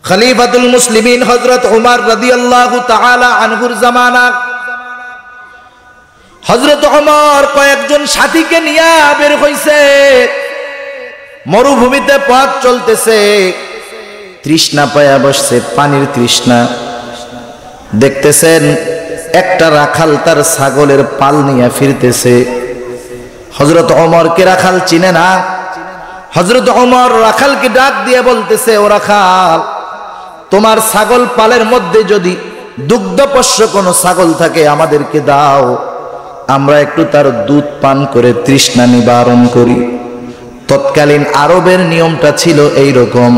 খলিফাতুল মুসলিমিন হযরত উমর রাদিয়াল্লাহু তাআলা আনহুর জামানা হযরত উমর কয়েকজন সাথীকে নিয়ে বের হইছে। মরুভূমিতে পথ চলতেছে, তৃষ্ণা পায়া বসছে, পানির তৃষ্ণা। দেখতেছেন একটা রাখাল তার ছাগলের পাল নিয়ে ফিরতেছে। হযরত ওমরকে রাখাল চিনে না। হযরত ওমর রাখালকে ডাক দিয়ে বলতেছে, ও রাখাল, তোমার ছাগল পালের মধ্যে যদি দুগ্ধপোষ্য কোনো ছাগল থাকে আমাদেরকে দাও, আমরা একটু তার দুধ পান করে তৃষ্ণা নিবারণ করি। তৎকালীন আরবের নিয়মটা ছিল এই রকম,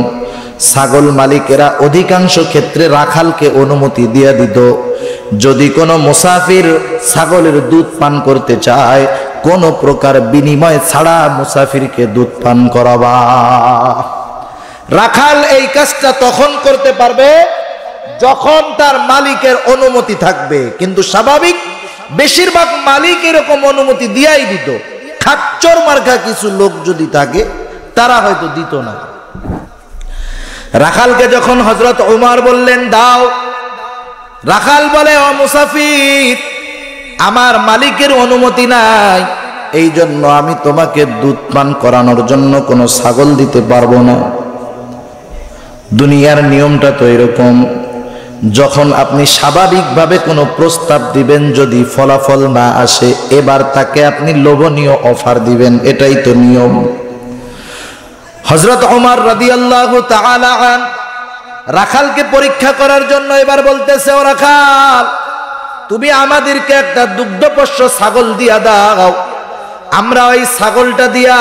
ছাগল মালিকেরা অধিকাংশ ক্ষেত্রে রাখালকে অনুমতি দিয়ে দিত, যদি কোনো মুসাফির ছাগলের দুধ পান করতে চায় কোনো প্রকার বিনিময় ছাড়া মুসাফিরকে দুধ পান করাবা। রাখাল এই কাজটা তখন করতে পারবে যখন তার মালিকের অনুমতি থাকবে, কিন্তু স্বাভাবিক বেশিরভাগ মালিক এরকম অনুমতি দিয়াই দিত। খাচ্চর মার্কা কিছু লোক যদি থাকে তারা হয়তো দিত না। রাখালকে যখন হযরত ওমর বললেন দাও, রাখাল বলে, ও মুসাফির, আমার মালিকের অনুমতি নাই, এই জন্য আমি তোমাকে দুধ পান করানোর জন্য কোনো ছাগল দিতে পারবো না। দুনিয়ার নিয়মটা তো এরকম, যখন আপনি স্বাভাবিকভাবে কোনো প্রস্তাব দিবেন, যদি ফলাফল না আসে এবার তাকে আপনি লোভনীয় অফার দিবেন, এটাই তো নিয়ম। হযরত ওমর রাদিয়াল্লাহু তাআলা আন রাখালকে পরীক্ষা করার জন্য এবার বলতেছে, ও রাখাল, তুমি আমাদেরকে একটা দুগ্ধপোষ্য ছাগল দিয়া দাও, আমরা ওই ছাগলটা দিয়া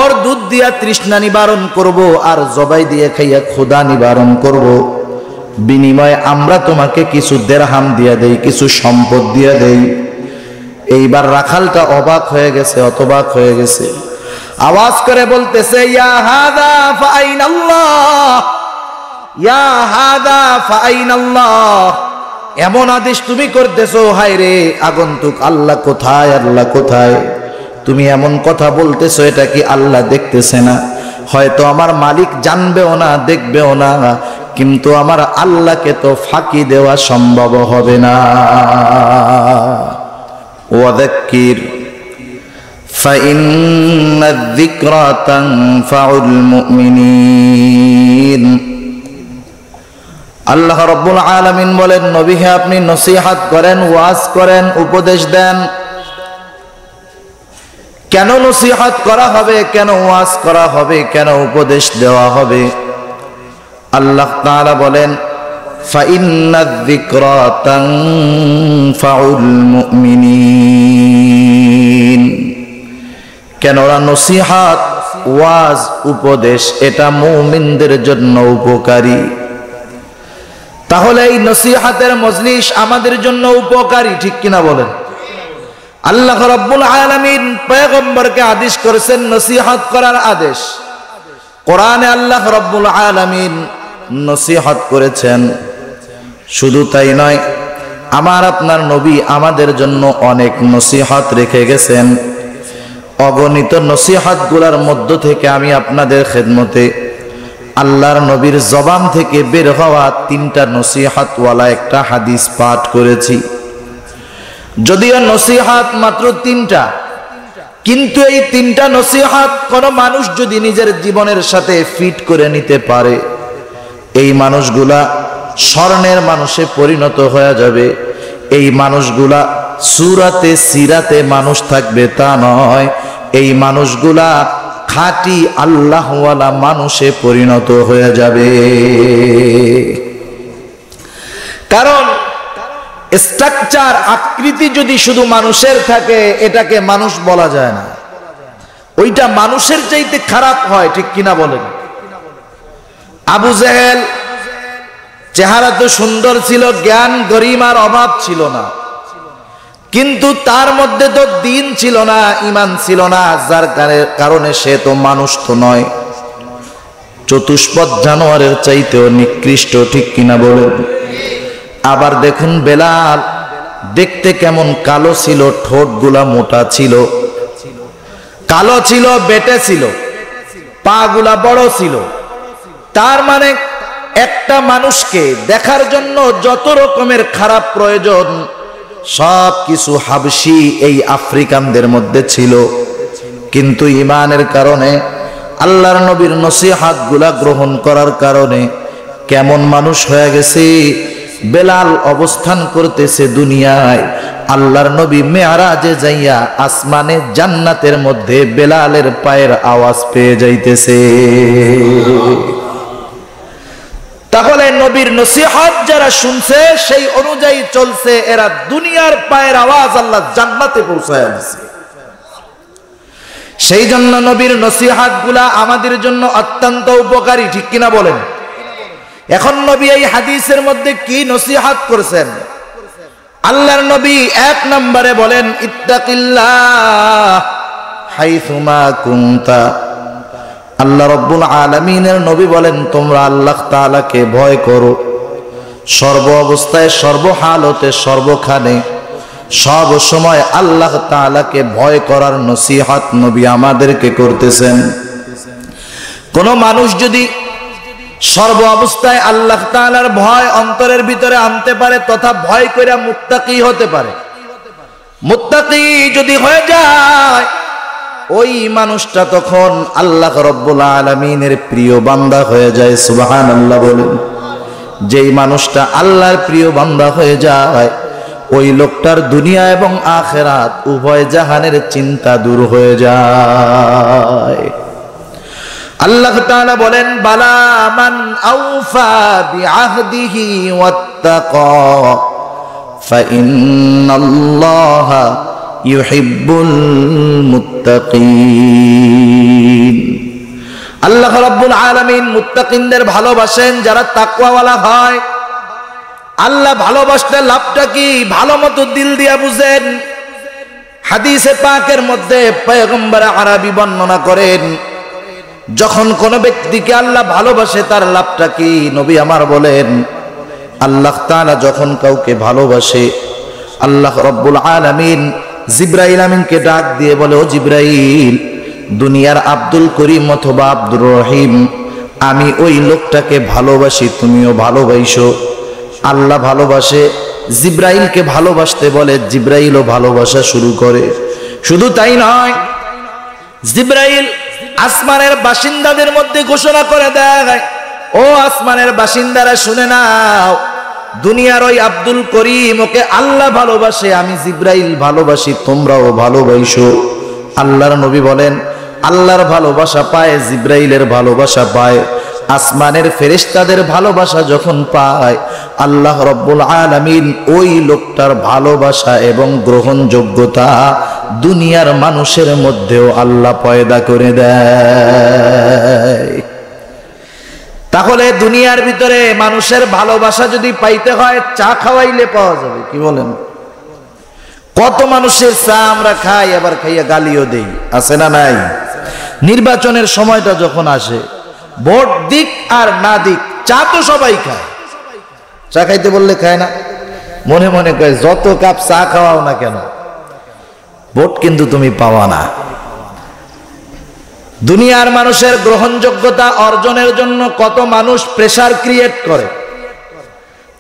ওর দুধ দিয়া তৃষ্ণা নিবারণ করব আর জবাই দিয়ে খাইয়া ক্ষুধা নিবারণ করব, বিনিময়ে আমরা তোমাকে কিছু দেরহাম দিয়া দেই, কিছু সম্পদ দিয়া দেই। এইবার রাখালটা অবাক হয়ে গেছে, হতবাক হয়ে গেছে, আওয়াজ করে বলতেছে, ইয়া হাদা ফাআইনাল্লাহ, ইয়া হাদা ফাআইনাল্লাহ, এমন আদেশ তুমি করতেছো, হায় রে আগন্তুক, আল্লাহ কোথায়, আল্লাহ কোথায়? তুমি এমন কথা বলতেছো, এটা কি আল্লাহ দেখতেছে না? হয়তো আমার মালিক জানবেও না, দেখবেও না, কিন্তু আমার আল্লাহকে তো ফাঁকি দেওয়া সম্ভব হবে না। ওয়াযাক্কির ফাইন্নায যিকরা তানফাউল মুমিনিন। আল্লাহ রাব্বুল আলামিন বলেন, নবী হে, আপনি নসিহত করেন, ওয়াজ করেন, উপদেশ দেন। কেন নসিহত করা হবে, কেন ওয়াজ করা হবে, কেন উপদেশ দেওয়া হবে? আল্লাহ তাআলা বলেন, ফাইন্নায যিকরা তানফাউল মুমিনিন। কেননা নসিহত, ওয়াজ, উপদেশ এটা মুমিনদের জন্য উপকারী। তাহলে এই নসিহতের মজলিস আমাদের জন্য উপকারী, ঠিক কিনা বলেন? আল্লাহ রাব্বুল আলামিন পয়গম্বরকে আদেশ করেছেন নসিহত করার আদেশ। কোরআনে আল্লাহ রাব্বুল আলামিন নসিহত করেছেন। শুধু তাই নয়, আমার আপনার নবী আমাদের জন্য অনেক নসিহত রেখে গেছেন। অগণিত নসিহতগুলোর মধ্য থেকে আমি আপনাদের খেদমতে আল্লাহর নবীর জবান থেকে বের হওয়া 3টা নসিহতওয়ালা একটা হাদিস পাঠ করেছি। যদিও নসিহত মাত্র 3টা, কিন্তু এই 3টা নসিহত কোনো মানুষ যদি নিজের জীবনের সাথে ফিট করে নিতে পারে, এই মানুষগুলা স্বর্ণের মানুষে পরিণত হয়ে যাবে। এই মানুষগুলা সূরাতে সিরাতে মানুষ থাকবে তা নয়, এই মানুষগুলা খাঁটি আল্লাহওয়ালা মানুষে পরিণত হয়ে যাবে। কারণ স্ট্রাকচার, আকৃতি যদি শুধু মানুষের থাকে এটাকে মানুষ বলা যায় না, ওইটা মানুষের চাইতে খারাপ হয়, ঠিক কিনা বলেন? আবু জেহেল চেহারা তো সুন্দর ছিল, জ্ঞান গরিমার অভাব ছিল না, কিন্তু তার মধ্যে তো দিন ছিল না, ঈমান ছিল না, যার কারণে সে তো মানুষ তো নয়, চতুষ্পদ জানোয়ারের চাইতেও নিকৃষ্ট, ঠিক কিনা বলেন? আবার দেখুন বেলাল দেখতে কেমন কালো ছিল, ঠোঁটগুলা মোটা ছিল, কালো ছিল, বেটে ছিল, পা গুলা বড় ছিল। তার মানে একটা মানুষকে দেখার জন্য যত রকমের খারাপ প্রয়োজন সব কিছু হাবশি এই আফ্রিকানদের মধ্যে ছিল, কিন্তু ঈমানের কারণে আল্লাহর নবীর নসিহতগুলা গ্রহণ করার কারণে কেমন মানুষ হয়ে গেছে। বেলাল অবস্থান করতেছে দুনিয়ায়, আল্লাহর নবী মেরাজে যাইয়া আসমানে জান্নাতের মধ্যে বেলালের পায়ের আওয়াজ পেয়ে যাইতেছে। তাহলে নবীর নসিহত যারা শুনছে সেই অনুযায়ী চলছে, এরা দুনিয়ার পায়ের আওয়াজ আল্লাহ জান্নাতে পৌঁছায় দিছে। সেই জন্য নবীর নসিহতগুলা আমাদের জন্য অত্যন্ত উপকারী, ঠিক কিনা বলেন? এখন নবী এই হাদিসের মধ্যে কি নসিহত করেছেন? আল্লাহর নবী এক নম্বরে বলেন ইত্তাকিল্লাহ হাইসুমা কুনতা। আল্লাহ রাব্বুল আলামিনের নবী বলেন তোমরা আল্লাহ তাআলাকে ভয় করো সর্ব অবস্থায়, সর্বহালতে, সর্বখানে, সব সময় আল্লাহ তাআলাকে ভয় করার নসিহত নবী আমাদেরকে করতেছেন। কোন মানুষ যদি সর্ব অবস্থায় আল্লাহ তাআলার ভয় অন্তরের ভিতরে আনতে পারে তথা ভয় কইরা মুত্তাকি হতে পারে, মুত্তাকি যদি হয়ে যায় ওই মানুষটা তখন আল্লাহ রাব্বুল আলামিনের প্রিয় বান্দা হয়ে যায়। সুবহানাল্লাহ বলেন। যেই মানুষটা আল্লাহর প্রিয় বান্দা হয়ে যায় ওই লোকটার দুনিয়া এবং আখিরাত উভয় জাহানের চিন্তা দূর হয়ে যায়। আল্লাহ তাআলা বলেন বালা মান আওফা বিআহদিহি ওয়াত্তাকা ফাইন্নাল্লাহা ইউহিব্বুল মুত্তাকিন। আল্লাহ রাব্বুল আলামিন মুত্তাকিনদের ভালোবাসেন, যারা তাকওয়াওয়ালা হয়। আল্লাহ ভালোবাসলে লাভটা কি ভালো মতো দিল দিয়া বুঝেন। হাদিসে পাকের মধ্যে পয়গম্বর আরবি বর্ণনা করেন যখন কোন ব্যক্তিকে আল্লাহ ভালোবাসে তার লাভটা কি। নবী আমার বলেন আল্লাহ তাআলা যখন কাউকে ভালোবাসে আল্লাহ রাব্বুল আলামিন জিবরাইল আমিনকে ডাক দিয়ে বলে, ও জিবরাইল, দুনিয়ার আব্দুল করিম অথবা আব্দুর রহিম, আমি ওই লোকটাকে ভালোবাসি, তুমিও ভালোবাসো। আল্লাহ ভালোবাসে, জিবরাইলকে ভালোবাসতে বলে, জিবরাইলও ভালোবাসা শুরু করে। শুধু তাই নয়, জিবরাইল আসমানের বাসিন্দাদের মধ্যে ঘোষণা করে দেয়, ও আসমানের বাসিন্দারা শুনে নাও, দুনিয়ার ওই আব্দুল করিম ওকে আল্লাহ ভালোবাসে, আমি জিবরাইল ভালোবাসি, তোমরাও ভালোবাসো। আল্লাহর নবী বলেন আল্লাহর ভালোবাসা পায়, জিবরাইলের ভালোবাসা পায়, আসমানের ফেরেশতাদের ভালোবাসা যখন পায় আল্লাহ রাব্বুল আলামিন ওই লোকটার ভালোবাসা এবং গ্রহণযোগ্যতা দুনিয়ার মানুষের মধ্যেও আল্লাহ পয়দা করে দেয়। তাহলে দুনিয়ার ভিতরে মানুষের ভালোবাসা যদি পাইতে হয় চা খাওয়াইলে পাওয়া যাবে, কি বলেন? কত মানুষের চা আমরা খাই, আবার খাইয়া গালিও দেই, আছে না নাই? নির্বাচনের সময়টা যখন আসে, ভোট দিক আর না দিক, চা তো সবাই খায়। চা খাইতে বললে খায় না, মনে মনে কয় যত কাপ চা খাওয়াও না কেন, ভোট কিন্তু তুমি পাওয়া না। দুনিয়ার মানুষের গ্রহণযোগ্যতা অর্জনের জন্য কত মানুষ প্রেসার ক্রিয়েট করে,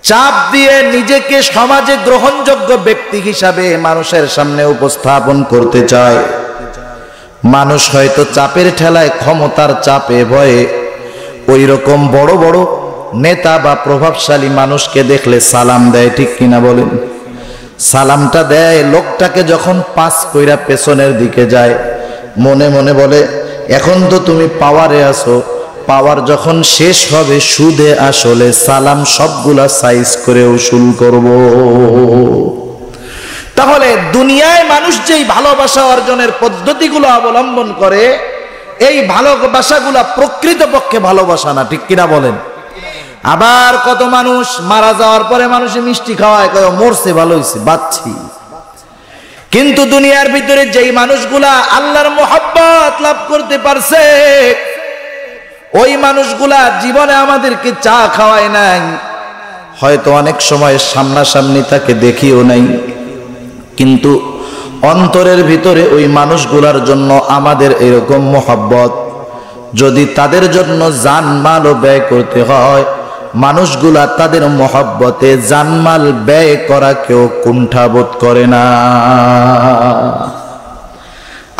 চাপ দিয়ে নিজেকে সমাজে গ্রহণযোগ্য ব্যক্তি হিসাবে মানুষের সামনে উপস্থাপন করতে চায়। মানুষ হয়তো চাপের ঠেলায়, ক্ষমতার চাপে ভয়ে ওই রকম বড় বড় নেতা বা প্রভাবশালী মানুষকে দেখলে সালাম দেয়, ঠিক কিনা বলেন? সালামটা দেয়, লোকটাকে যখন পাস কইরা পেছনের দিকে যায় মনে মনে বলে এখন তো তুমি পাওয়ারে আছো, পাওয়ার যখন শেষ হবে সুদে আসলে সালাম সবগুলা সাইজ করে উসুল করব। তাহলে দুনিয়ায় মানুষ যেই ভালোবাসা অর্জনের পদ্ধতিগুলো অবলম্বন করে এই ভালোবাসাগুলা প্রকৃতপক্ষে ভালোবাসা না, ঠিক কিনা বলেন? আবার কত মানুষ মারা যাওয়ার পরে মানুষে মিষ্টি খাওয়ায়, কয় মরছে ভালো হয়েছে বাঁচছি। কিন্তু দুনিয়ার ভিতরে যেই মানুষগুলা আল্লাহর মোহাব্বত লাভ করতে পারছে ওই মানুষগুলা জীবনে আমাদেরকে চা খাওয়ায় নাই, হয়তো অনেক সময় সামনাসামনি তাকে দেখিও নাই, কিন্তু অন্তরের ভিতরে ওই মানুষগুলার জন্য আমাদের এরকম মোহাব্বত। যদি তাদের জন্য জান মালও ব্যয় করতে হয় মানুষগুলা তাদের মহব্বতে জানমাল ব্যয় করা কেউ কুণ্ঠাবোধ করে না।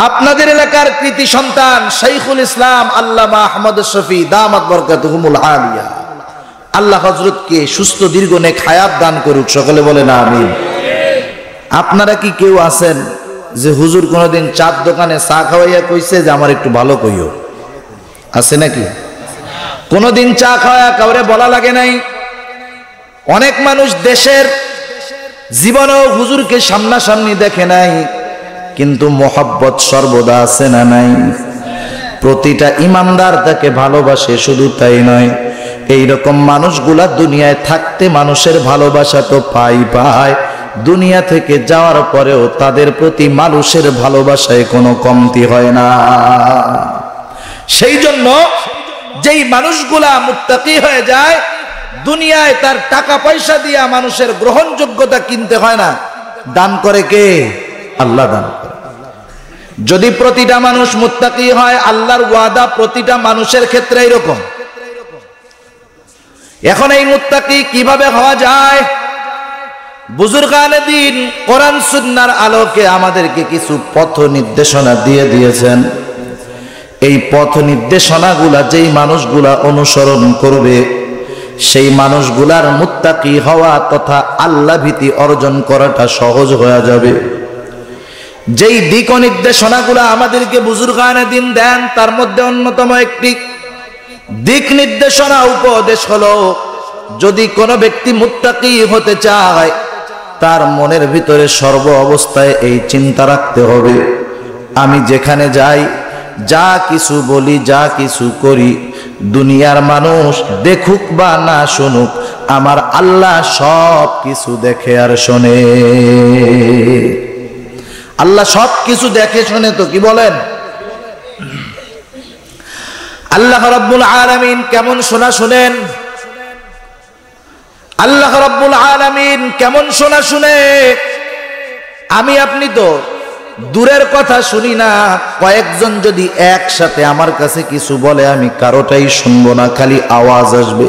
আপনাদের এলাকার কৃতি সন্তান শাইখুল ইসলাম আল্লামা আহমদ শফি দামাত বরকাতুহুমুল আলিয়া, আল্লাহ হযরতকে সুস্থ দীর্ঘ নেক হায়াত দান করুক, সকলে বলেন আমিন। আপনারা কি কেউ আছেন যে হুজুর কোনোদিন চার দোকানে চা খাওয়াইয়া কইছে যে আমার একটু ভালো কইও? আছে নাকি? কোনোদিন চা খাওয়া কাউরে বলা লাগে নাই? অনেক মানুষ দেশের জীবনেও হুজুরকে সামনাসামনি দেখে নাই, কিন্তু মোহাব্বত সর্বদা আছে না নাই? প্রতিটা ইমানদার তাকে ভালোবাসে, শুধু তাই নয়, এইরকম মানুষগুলা দুনিয়ায় থাকতে মানুষের ভালোবাসা তো পায়, দুনিয়া থেকে যাওয়ার পরেও তাদের প্রতি মানুষের ভালোবাসায় কোনো কমতি হয় না। সেই জন্য যেই মানুষগুলা মুত্তাকি হয়ে যায়, দুনিয়ায় তার টাকা পয়সা দিয়া মানুষের গ্রহণযোগ্যতা কিনতে হয় না। দান করে কে? আল্লাহ দান করে। যদি প্রতিটা মানুষ মুত্তাকি হয়, আল্লাহর ওয়াদা প্রতিটা মানুষের ক্ষেত্রে এরকম। এখন এই মুত্তাকি কিভাবে হওয়া যায়? বুজুর্গানে দ্বীন কোরআন সুন্নাহর আলোকে আমাদেরকে কিছু পথ নির্দেশনা দিয়ে দিয়েছেন। এই পথ নির্দেশনাগুলা যেই মানুষগুলা অনুসরণ করবে, সেই মানুষগুলার মুত্তাকি হওয়া তথা আল্লাহ ভীতি অর্জন করাটা সহজ হয়ে যাবে। যেই দিক নির্দেশনাগুলা আমাদেরকে বুজুর্গানে দ্বীন দেন, তার মধ্যে অন্যতম একটি দিক নির্দেশনা উপদেশ হলো, যদি কোনো ব্যক্তি মুত্তাকি হতে চায়, তার মনের ভিতরে সর্ব অবস্থায় এই চিন্তা রাখতে হবে, আমি যেখানে যাই, যা কিছু বলি, যা কিছু করি, দুনিয়ার মানুষ দেখুক বা না শুনুক, আমার আল্লাহ সব কিছু দেখে আর শোনে। আল্লাহ সব কিছু দেখে শোনে তো, কি বলেন? আল্লাহ রাব্বুল আলামিন কেমন শোনা শুনেন? আল্লাহ রাব্বুল আলামিন কেমন শোনা শুনে? আমি আপনি তো দূরের কথা শুনি না, কয়েকজন যদি একসাথে আমার কাছে কিছু বলে, আমি কারোটাই শুনবো না, খালি আওয়াজ আসবে।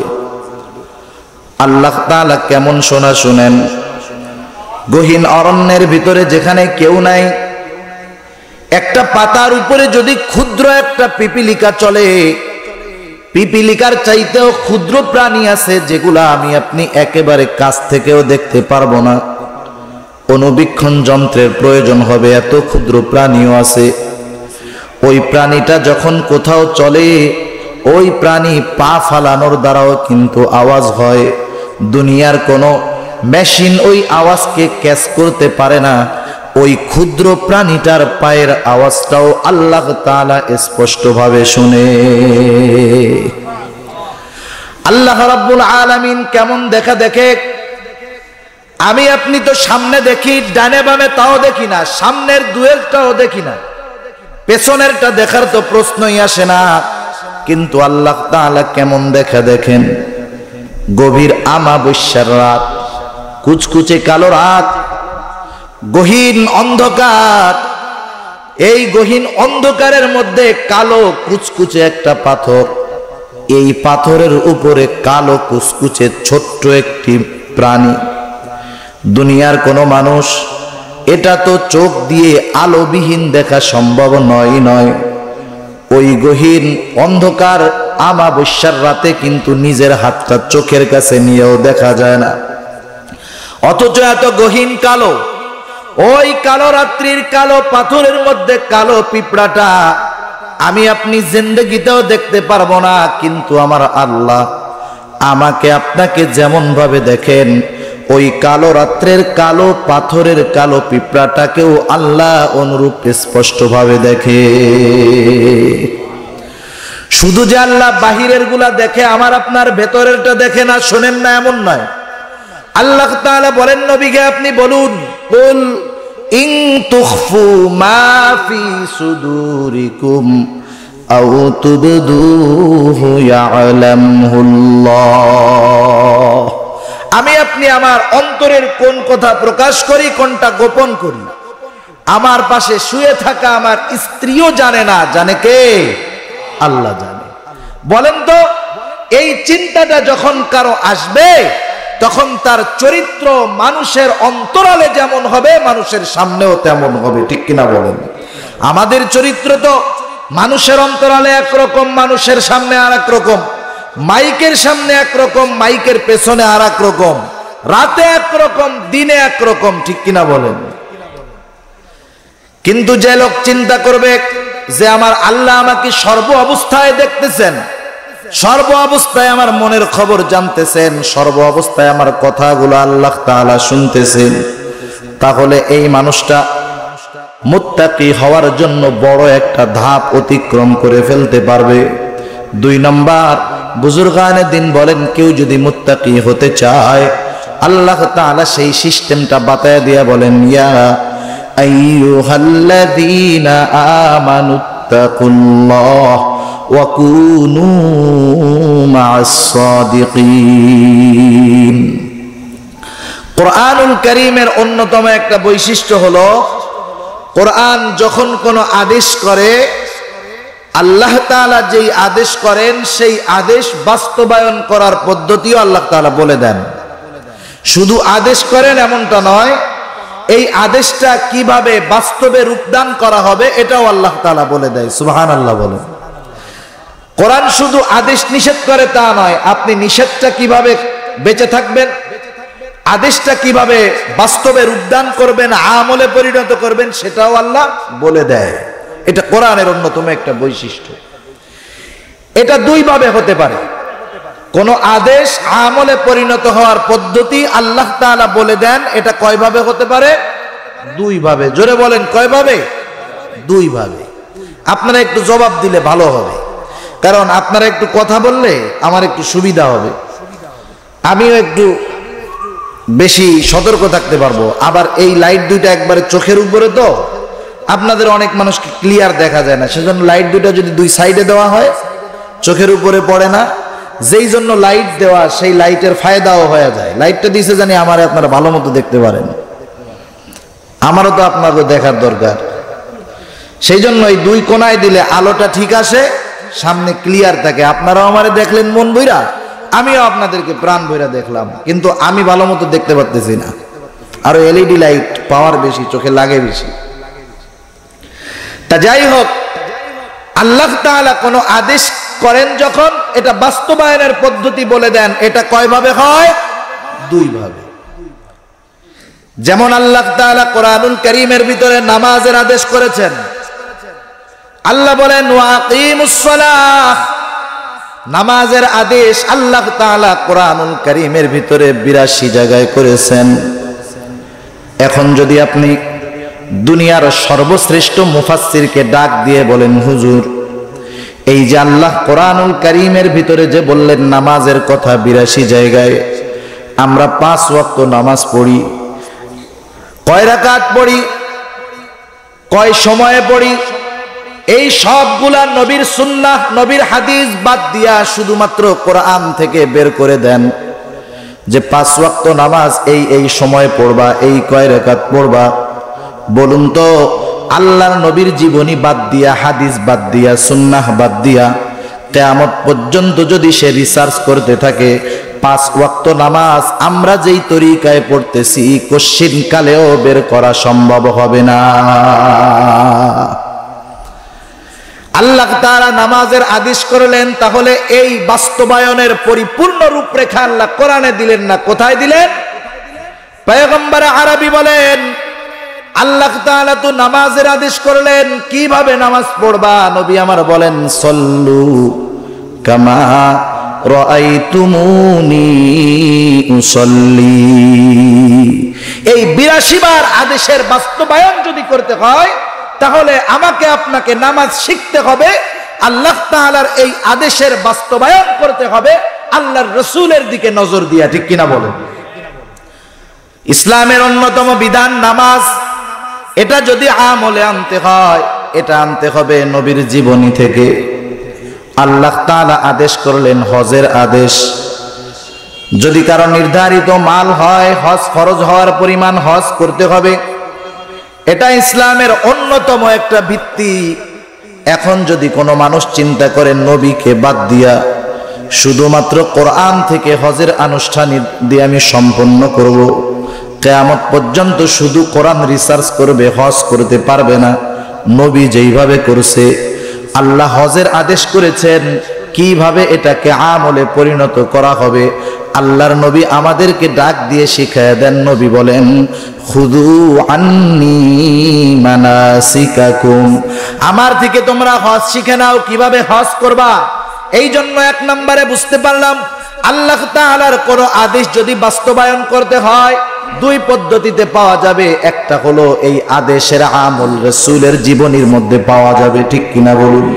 আল্লাহ তাআলা কেমন শোনা শুনেন? গহীন অরণ্যের ভিতরে যেখানে কেউ নাই, একটা পাতার উপরে যদি ক্ষুদ্র একটা পিপিলিকা চলে, পিপিলিকার চাইতেও ক্ষুদ্র প্রাণী আছে যেগুলা আমি আপনি একেবারে কাছ থেকেও দেখতে পারবো না, অনুবীক্ষণ যন্ত্রের প্রয়োজন হবে, এত ক্ষুদ্র প্রাণীও আছে। ওই প্রাণীটা যখন কোথাও চলে, ওই প্রাণী পা ফালানোর দ্বারাও কিন্তু আওয়াজ হয়। দুনিয়ার কোনো মেশিন ওই আওয়াজকে ক্যাচ করতে পারে না। ওই ক্ষুদ্র প্রাণীটার পায়ের আওয়াজটাও আল্লাহ তাআলা স্পষ্টভাবে শুনে। আল্লাহ রাব্বুল আলামিন কেমন দেখা দেখে? আমি আপনি তো সামনে দেখি, ডানে বামে তাও দেখি না, সামনের দুয়েরটাও দেখি না, পেছনেরটা দেখার তো প্রশ্নই আসে না। কিন্তু আল্লাহ তাআলা কেমন দেখা দেখেন? গভীর আমাবস্যার রাত, কুচকুচে কালো রাত, গহীন অন্ধকার, এই গহীন অন্ধকারের মধ্যে কালো কুচকুচে একটা পাথর, এই পাথরের উপরে কালো কুচকুচে ছোট্ট একটি প্রাণী। দুনিয়ার কোনো মানুষ এটা তো চোখ দিয়ে আলোবিহীন দেখা সম্ভব নয়। ওই গহীন অন্ধকার আমাবস্যার রাতে কিন্তু নিজের হাতটা চোখের কাছে নিয়েও দেখা যায় না, অথচ এত গহীন কালো, ওই কালো রাত্রির কালো পাথরের মধ্যে কালো পিঁপড়াটা আমি আপনি জিন্দেগিতেও দেখতে পারবো না। কিন্তু আমার আল্লাহ আমাকে আপনাকে যেমন ভাবে দেখেন, ওই কালো রাত্রের কালো পাথরের কালো পিঁপড়াটাকেও আল্লাহ অনুরূপ স্পষ্টভাবে দেখে। শুধু যে আল্লাহ বাহিরের গুলা দেখে, আমার আপনার ভেতরেরটা দেখে না, শোনেন না, এমন নয়। আল্লাহ তাআলা বলেন, নবীকে আপনি বলুন, কুল ইন তুখফু মা ফি সুদুরিকুম আও তুবদুহু ইয়ালামহুল্লাহ। আমি আপনি আমার অন্তরের কোন কথা প্রকাশ করি, কোনটা গোপন করি, আমার পাশে শুয়ে থাকা আমার স্ত্রীও জানে না, জানে কে? আল্লাহ জানে। বলেন তো, এই চিন্তাটা যখন কারো আসবে তখন তার চরিত্র মানুষের অন্তরালে যেমন হবে মানুষের সামনেও তেমন হবে, ঠিক কিনা বলেন? আমাদের চরিত্র তো মানুষের অন্তরালে একরকম, মানুষের সামনে আর এক রকম, মাইকের সামনে একরকম, মাইকের পেছনে আর এক রকম, রাতে একরকম, দিনে একরকম, ঠিক কিনা বলেন? কিন্তু যে লোক চিন্তা করবে যে আমার আল্লাহ আমাকে সর্ব অবস্থায় দেখতেছেন, সর্ব অবস্থায় আমার মনের খবর জানতেছেন, সর্ব অবস্থায় আমার কথাগুলো আল্লাহ তাআলা শুনতেছেন, তাহলে এই মানুষটা মুত্তাকি হওয়ার জন্য বড় একটা ধাপ অতিক্রম করে ফেলতে পারবে। 2 নম্বর, বুজুর্গানে দিন বলেন কেউ যদি মুত্তাকি হতে চায় আল্লাহ তাআলা সেই সিস্টেমটা বাতায় দিয়া বলেন, ইয়া আইয়ুহাল্লাযীনা আমানুত্তাকুল্লাহ ওয়া কুনু মা'আস সাদিকিন। কোরআনুল কারীমের অন্যতম একটা বৈশিষ্ট্য হলো কোরআন যখন কোনো আদেশ করে আল্লাহ তাআলা যেই আদেশ করেন সেই আদেশ বাস্তবায়ন করার পদ্ধতিও আল্লাহ তাআলা বলে দেন। শুধু আদেশ করেন এমনটা নয়, এই আদেশটা কিভাবে বাস্তবে রূপদান করা হবে এটাও আল্লাহ তাআলা বলে দেয়। সুবহানাল্লাহ বলেন। কোরআন শুধু আদেশ নিষেধ করে তা নয়, আপনি নিষেধটা কিভাবে বেঁচে থাকবেন, আদেশটা কিভাবে বাস্তবে রূপদান করবেন, আমলে পরিণত করবেন সেটাও আল্লাহ বলে দেয়। এটা কোরআনের অন্যতম একটা বৈশিষ্ট্য। এটা 2 ভাবে হতে পারে। কোন আদেশ আমলে পরিণত হওয়ার পদ্ধতি আল্লাহ তাআলা বলে দেন, এটা কয় ভাবে হতে পারে? 2 ভাবে। জোরে বলেন কয় ভাবে? 2 ভাবে। আপনারা একটু জবাব দিলে ভালো হবে, কারণ আপনারা একটু কথা বললে আমার একটু সুবিধা হবে, আমিও একটু বেশি সতর্ক থাকতে পারবো। আবার এই লাইট 2টা একবারে চোখের উপরে, তো আপনাদের অনেক মানুষকে ক্লিয়ার দেখা যায় না, সেজন্য লাইট 2টা যদি 2 সাইডে দেওয়া হয় চোখের উপরে পড়ে না, যেই জন্য লাইট দেওয়া সেই লাইটের ফায়দাও হয়ে যায়। লাইটটা দিছে জানি আমার আপনারা ভালো মতো দেখতে পারেন, আমারও তো আপনারও দেখার দরকার, সেই জন্য এই 2 কোণায় দিলে আলোটা ঠিক আসে, সামনে ক্লিয়ার থাকে। আপনারাও আমারে দেখলেন মন ভইরা, আমিও আপনাদেরকে প্রাণ ভইরা দেখলাম, কিন্তু আমি ভালো মতো দেখতে পারতেছি না। আরো এলইডি লাইট পাওয়ার বেশি, চোখে লাগে বেশি। তা যাই হোক, আল্লাহ তাআলা কোনো আদেশ করেন যখন এটা বাস্তবায়নের পদ্ধতি বলে দেন। এটা কয় ভাবে হয়? 2 ভাবে। যেমন আল্লাহ তাআলা কোরআনুল কারীমের ভিতরে নামাজের আদেশ করেছেন। আল্লাহ বলেন ওয়াকিমুস সালাহ, নামাজের আদেশ আল্লাহ তাআলা কোরআনুল কারীমের ভিতরে 82 জায়গায় করেছেন। এখন যদি আপনি দুনিয়ার সর্বশ্রেষ্ঠ মুফাসসিরকে ডাক দিয়ে বলেন, হুজুর এই যে আল্লাহ কোরআনুল কারীমের ভিতরে যে বললেন নামাজের কথা 82 জায়গায়, আমরা 5 ওয়াক্ত নামাজ পড়ি, কয় রাকাত পড়ি, কয় সময়ে পড়ি, এই সবগুলা নবীর সুন্নাহ, নবীর হাদিস বাদ দিয়া শুধুমাত্র কোরআন থেকে বের করে দেন যে 5 ওয়াক্ত নামাজ এই সময় পড়বা, এই কয় রাকাত পড়বা। বলুন তো, আল্লাহর নবীর জীবনী বাদ দিয়া, হাদিস বাদ দিয়া, সুন্নাহ বাদ দিয়া কিয়ামত পর্যন্ত যদি সে রিসার্চ করতে থাকে, 5 ওয়াক্ত নামাজ আমরা যেই তরিকায় পড়তেছি কোশ্চিন কালেও বের করা সম্ভব হবে না। আল্লাহ তাআলা নামাজের আদেশ করলেন, তাহলে এই বাস্তবায়নের পরিপূর্ণ রূপরেখা আল্লাহ কোরআনে দিলেন না, কোথায় দিলেন? পয়গম্বর আরবি বলেন আল্লাহ তাআলা তো নামাজের আদেশ করলেন, কিভাবে নামাজ পড়বা? নবী আমার বলেন সল্লু কামা রাআইতুমুনি উসাল্লি। এই 82 বার আদেশের বাস্তবায়ন যদি করতে হয় তাহলে আমাকে আপনাকে নামাজ শিখতে হবে, আল্লাহ তাআলার এই আদেশের বাস্তবায়ন করতে হবে আল্লাহর রাসূলের দিকে নজর দিয়া, ঠিক কিনা বলেন? ইসলামের অন্যতম বিধান নামাজ, এটা যদি আমলে আনতে হয় এটা আনতে হবে নবীর জীবনী থেকে। আল্লাহ তাআলা আদেশ করলেন হজের আদেশ, যদি কারো নির্ধারিত মাল হয়, হজ ফরজ হওয়ার পরিমাণ হজ করতে হবে, এটা ইসলামের অন্যতম একটা ভিত্তি। এখন যদি কোনো মানুষ চিন্তা করে নবীকে বাদ দিয়া শুধুমাত্র কোরআন থেকে হজের আনুষ্ঠানিক দিয়ে আমি সম্পন্ন করব। কিয়ামত পর্যন্ত শুধু কোরআন রিসার্চ করবে, হজ করতে পারবে না। নবী যেইভাবে করছে, আল্লাহ হজের আদেশ করেছেন, কিভাবে এটাকে আমলে পরিণত করা হবে আল্লাহর নবী আমাদেরকে ডাক দিয়ে শিখায় দেন। নবী বলেন, খুযু আন্নী মানাসিকাকুম, আমার থেকে তোমরা হজ শিখে নাও, কিভাবে হজ করবা। এই জন্য এক নম্বরে বুঝতে পারলাম আল্লাহ তাআলার কোন আদেশ যদি বাস্তবায়ন করতে হয় দুই পদ্ধতিতে পাওয়া যাবে। একটা হলো এই আদেশের আমল রাসূলের জীবনীর মধ্যে পাওয়া যাবে, ঠিক কিনা বলুন।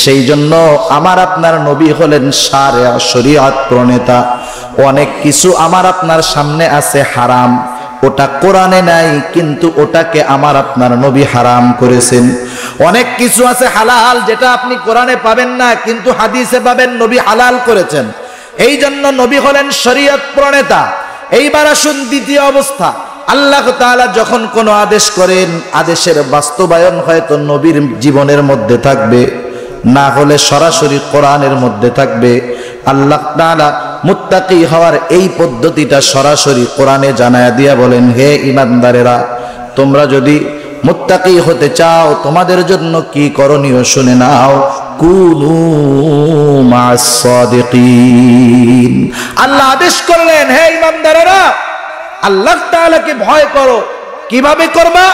সেই জন্য আমার আপনার নবী হলেন শারিয়া, শরীয়ত প্রণেতা। অনেক কিছু আমার আপনার সামনে আছে হারাম, ওটা কোরআনে নাই, কিন্তু ওটাকে আমার আপনার নবী হারাম করেছেন। অনেক কিছু আছে হালাল, যেটা আপনি কোরআনে পাবেন না, কিন্তু হাদিসে পাবেন, নবী হালাল করেছেন। এই জন্য নবী হলেন শরীয়ত প্রণেতা। এইবার আসুন দ্বিতীয় অবস্থা, আল্লাহ তাআলা যখন কোনো আদেশ করেন, আদেশের বাস্তবায়ন হয়তো নবীর জীবনের মধ্যে থাকবে, না হলে সরাসরি কোরআনের মধ্যে থাকবে। আল্লাহ তাআলা মুত্তাকি হওয়ার এই পদ্ধতিটা সরাসরি কোরআনে জানায়া দিয়া বলেন, হে ঈমানদারেরা, তোমরা যদি মুত্তাকি হতে চাও তোমাদের জন্য কি করণীয় শুনে নাও। কুনু মা'আস সাদিকিন। আল্লাহ আদেশ করলেন, হে ঈমানদারেরা, আল্লাহ তাআলাকে ভয় করো। কিভাবে করবা?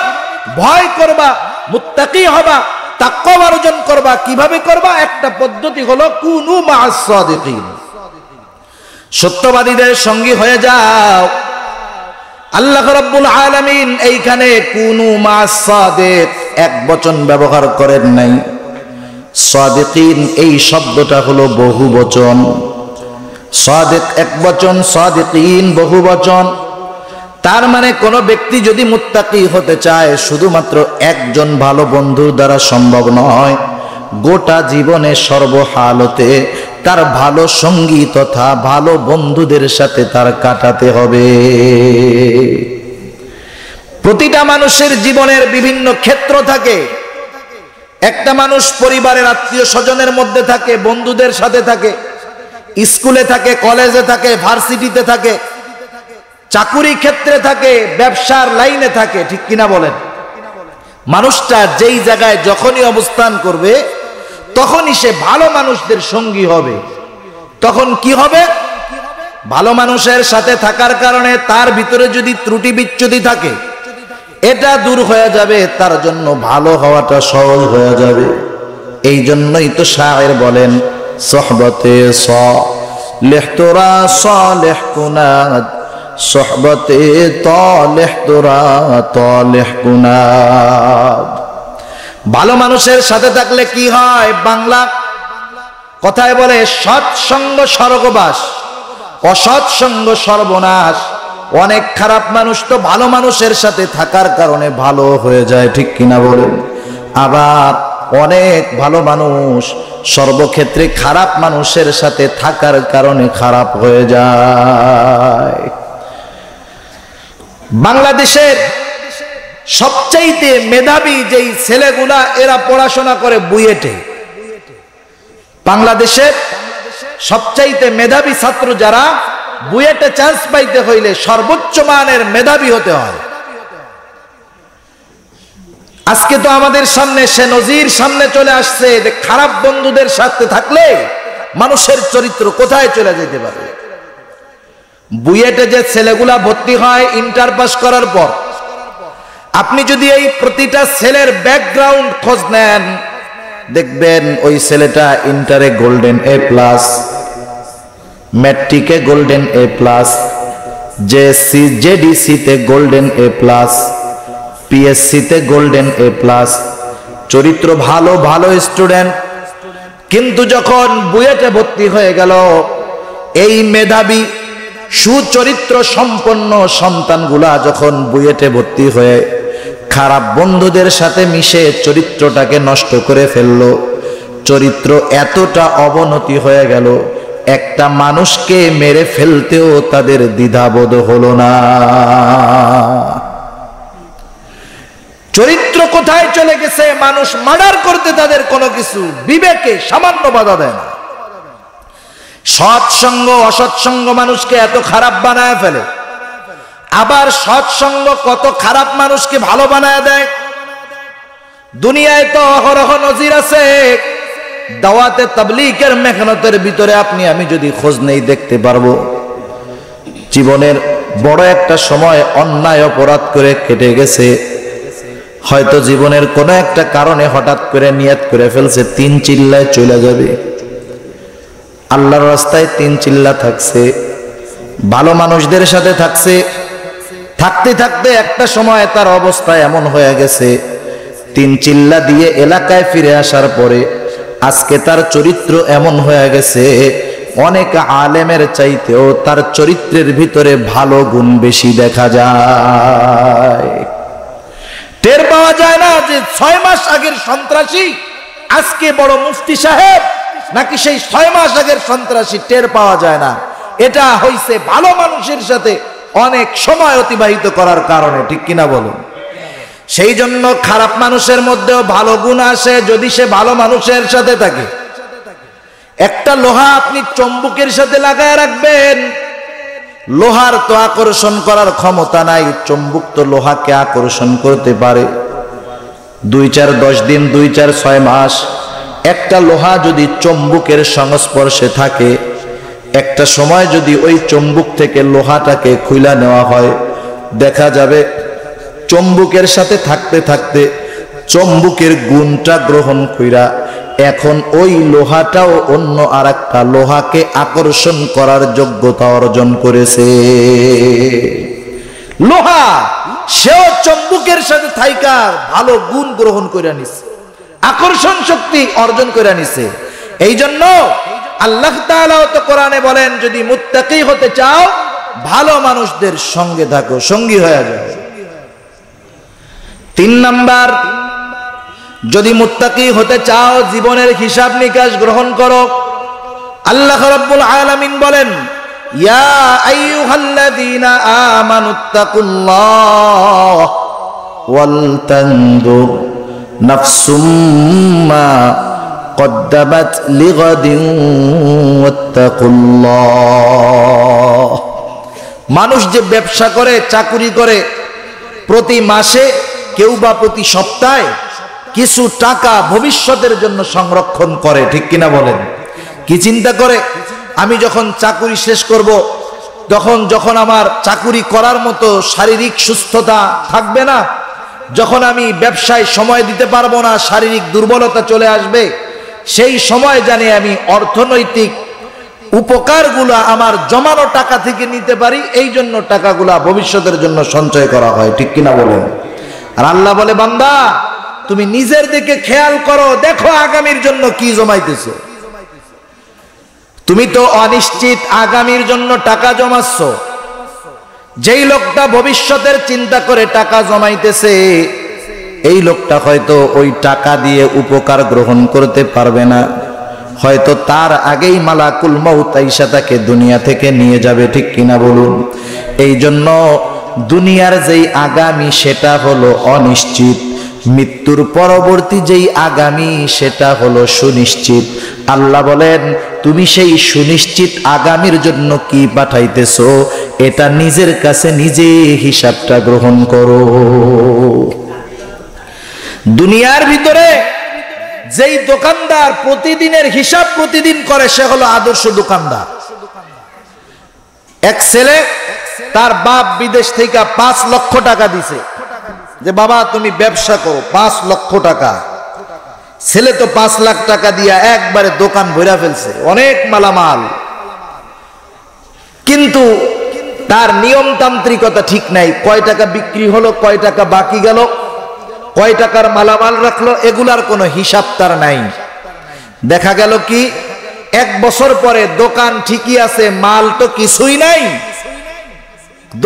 ভয় করবা, মুত্তাকি হবা, তাকওয়া অর্জন করবা। কিভাবে করবা? একটা পদ্ধতি হলো কুনু মা'আস সাদিকিন, সত্যবাদীদের সঙ্গী হয়ে যাও। আল্লাহ রাব্বুল আলামিন এইখানে কুনু মা'আস সাদিক এক বচন ব্যবহার করেন নাই। সাদিকিন এই শব্দটা হলো বহু বচন। সাদিক এক বচন, সাদিকিন বহু বচন। তার মানে কোন ব্যক্তি যদি মুত্তাকি হতে চায় শুধুমাত্র একজন ভালো বন্ধুর দ্বারা সম্ভব নয়, গোটা জীবনে সর্বহালতে তার ভালো সঙ্গী তথা ভালো বন্ধুদের সাথে তার কাটাতে হবে। প্রতিটা মানুষের জীবনের বিভিন্ন ক্ষেত্র থাকে। একটা মানুষ পরিবারের আত্মীয় স্বজনের মধ্যে থাকে, বন্ধুদের সাথে থাকে, স্কুলে থাকে, কলেজে থাকে, ভার্সিটিতে থাকে, চাকুরি ক্ষেত্রে থাকে, ব্যবসার লাইনে থাকে, ঠিক কিনা বলেন। মানুষটা যেই জায়গায় যখনই অবস্থান করবে তখনই সে ভালো মানুষদের সঙ্গী হবে। তখন কি হবে? ভালো মানুষের সাথে থাকার কারণে তার ভিতরে যদি ত্রুটি বিচ্যুতি থাকে এটা দূর হয়ে যাবে, তার জন্য ভালো হওয়াটা সহজ হয়ে যাবে। এই জন্যই তো শায়ের বলেন, সোহবতে সালেহ তোরা সালেহ কুনাদ, সোহবতে তালেহ তোরা তালেহ কুনাদ। ভালো মানুষের সাথে থাকলে কি হয়? বাংলা কথায় বলে সৎসঙ্গ স্বর্গবাস, অসৎসঙ্গ সর্বনাশ। অনেক খারাপ মানুষ তো ভালো মানুষের সাথে থাকার কারণে ভালো হয়ে যায়, ঠিক কিনা বলেন। আবার অনেক ভালো মানুষ সর্বক্ষেত্রে খারাপ মানুষের সাথে থাকার কারণে খারাপ হয়ে যায়। বাংলাদেশের সবচাইতে মেধাবী যেই ছেলেগুলা এরা পড়াশোনা করে বুয়েটে। বাংলাদেশের সবচাইতে মেধাবী ছাত্র যারা, বুয়েটে চান্স পাইতে হইলে সর্বোচ্চ মানের মেধাবী হতে হয়। আজকে তো আমাদের সামনে সে নজির সামনে চলে আসছে যে খারাপ বন্ধুদের সাথে থাকলে মানুষের চরিত্র কোথায় চলে যেতে পারে। বুয়েটে যে ছেলেগুলা ভর্তি হয় ইন্টার পাস করার পর, আপনি যদি এই প্রতিটা ছেলের ব্যাকগ্রাউন্ড খোঁজ নেন দেখবেন ওই ছেলেটা ইন্টারে গোল্ডেন এ প্লাস, ম্যাট্রিকে গোল্ডেন এ প্লাস, জেএসসি জেডিসিতে গোল্ডেন এ প্লাস, পিএসসিতে গোল্ডেন এ প্লাস। চরিত্র ভালো, ভালো স্টুডেন্ট। কিন্তু যখন বুয়েটে ভর্তি হয়ে গেল, এই মেধাবী সুচরিত্র সম্পন্ন সন্তানগুলা যখন বুয়েটে ভর্তি হয়ে খারাপ বন্ধুদের সাথে মিশে চরিত্রটাকে নষ্ট করে ফেললো, চরিত্র এতটা অবনতি হয়ে গেল একটা মানুষকে মেরে ফেলতেও তাদের দ্বিধাবোধ হলো না। চরিত্র কোথায় চলে গেছে? মানুষ মার্ডার করতে তাদের কোনো কিছু বিবেকে সামান্য বাধা দেয় না। সৎসঙ্গ অসৎসঙ্গ মানুষকে এত খারাপ বানায় ফেলে, আবার সৎসঙ্গ কত খারাপ মানুষকে ভালো বানায় দেয়। দুনিয়ায় তো অহরহ নজির আছে। দাওয়াতে তাবলীগের মেহনতের ভিতরে আপনি আমি যদি খোঁজ নেই দেখতে পারবো, জীবনের বড় একটা সময় অন্যায় অপরাধ করে কেটে গেছে। হয়তো জীবনের কোনো একটা কারণে হঠাৎ করে নিয়ত করে ফেলছে 3 চিল্লায় চলে যাবে, আল্লাহর রাস্তায় 3 চিল্লা থাকছে, ভালো মানুষদের সাথে থাকছে, থাকতে থাকতে একটা সময় তার অবস্থা এমন হয়ে গেছে 3 চিল্লা দিয়ে এলাকায় ফিরে আসার পরে আজকে তার চরিত্র এমন হয়ে গেছে অনেক আলেমের চাইতেও তার চরিত্রের ভিতরে ভালো গুণ বেশি দেখা যায়। টের পাওয়া যায় না যে 6 মাস আগের সন্ত্রাসী আজকে বড় মুফতি সাহেব, নাকি সেই 6 মাস আগের সন্ত্রাসী টের পাওয়া যায় না। এটা হইছে ভালো মানুষের সাথে অনেক সময় অতিবাহিত করার কারণে, ঠিক কিনা বলুন? সেই জন্য খারাপ মানুষের মধ্যেও ভালো গুণ আসে যদি সে ভালো মানুষের সাথে থাকে। একটা লোহা আপনি চুম্বকের সাথে লাগায় রাখবেন, লোহার তো আকর্ষণ করার ক্ষমতা নাই, চুম্বক তো লোহাকে আকর্ষণ করতে পারে। 2-4 10 দিন 2-4 6 মাস একটা লোহা যদি চুম্বকের সংস্পর্শে থাকে, একটা সময় যদি ওই চুম্বক থেকে লোহাটাকে খুলে নেওয়া হয়, দেখা যাবে চুম্বকের সাথে থাকতে থাকতে চুম্বকের গুণটা গ্রহণ কইরা এখন ওই লোহাটাও অন্য আরেকটা লোহাকে আকর্ষণ করার যোগ্যতা অর্জন করেছে। লোহা সেও চুম্বকের সাথে থাইকা ভালো গুণ গ্রহণ করে নিছে, আকর্ষণ শক্তি অর্জন করে নিছে। এই জন্য আল্লাহ তাআলা তো কোরআনে বলেন, যদি মুত্তাকি হতে চাও ভালো মানুষদের সঙ্গে থাকো, সঙ্গী হয়ে যাও। 3 নাম্বার, যদি মুত্তাকি হতে চাও জীবনের হিসাব নিকাশ গ্রহণ করো। আল্লাহ রাব্বুল আলামিন বলেন, ইয়া আইয়ুহাল্লাযীনা আমানুত্তাকুল্লাহ ওয়াল তানজুর নাফসুম মা কদ্দামাত লিগাদিন ওয়াত্তাকুল্লাহ। মানুষ যে ব্যবসা করে, চাকুরি করে, প্রতি মাসে কেউ বা প্রতি সপ্তাহে কিছু টাকা ভবিষ্যতের জন্য সংরক্ষণ করে, ঠিক কিনা বলেন? কি চিন্তা করে, আমি যখন চাকুরি শেষ করব, যখন আমার চাকুরি করার মতো শারীরিক সুস্থতা থাকবে না, যখন আমি ব্যবসায় সময় দিতে পারবো না, শারীরিক দুর্বলতা চলে আসবে, সেই সময় জানি আমি অর্থনৈতিক উপকারগুলা আমার জমানো টাকা থেকে নিতে পারি। এই জন্য টাকাগুলা ভবিষ্যতের জন্য সঞ্চয় করা হয়, ঠিক কিনা বলেন? আর আল্লাহ বলে, বান্দা তুমি নিজের দিকে খেয়াল করো, দেখো আগামীর জন্য কি জমাইতেছো। তুমি তো অনিশ্চিত আগামীর জন্য টাকা জমাচ্ছ। যেই লোকটা ভবিষ্যতের চিন্তা করে টাকা জমাইতেছে, এই লোকটা হয়তো ওই টাকা দিয়ে উপকার গ্রহণ করতে পারবে না, হয়তো তার আগেই মালাকুল মউত আইসা তাকে দুনিয়া থেকে নিয়ে যাবে, ঠিক কিনা বলুন? এই জন্য দুনিয়ার যেই আগামী সেটা হলো অনিশ্চিত, মৃত্যুর পরবর্তী যেই আগামী সেটা হলো সুনিশ্চিত। আল্লাহ বলেন, তুমি সেই সুনিশ্চিত আগামীর জন্য কি পাঠাইতেছো, এটা নিজের কাছে নিজে হিসাবটা গ্রহণ করো। দুনিয়ার ভিতরে যেই দোকানদার প্রতিদিনের হিসাব প্রতিদিন করে, সে হলো আদর্শ দোকানদার। এক ছেলে, তার বাপ বিদেশ থেকে 5 লক্ষ টাকা দিছে যে বাবা তুমি ব্যবসা করো, 5 লক্ষ টাকা। ছেলে তো 5 লাখ টাকা দিয়া একবারে দোকান ভরা ফেলছে, অনেক মালামাল, কিন্তু তার নিয়মতান্ত্রিকতা ঠিক নাই। কয় টাকা বিক্রি হলো, কয় টাকা বাকি গেল, কয় টাকার মালামাল রাখলো, এগুলার কোনো হিসাব তার নাই। দেখা গেল কি 1 বছর পরে দোকান ঠিকই আছে, মাল তো কিছুই নাই,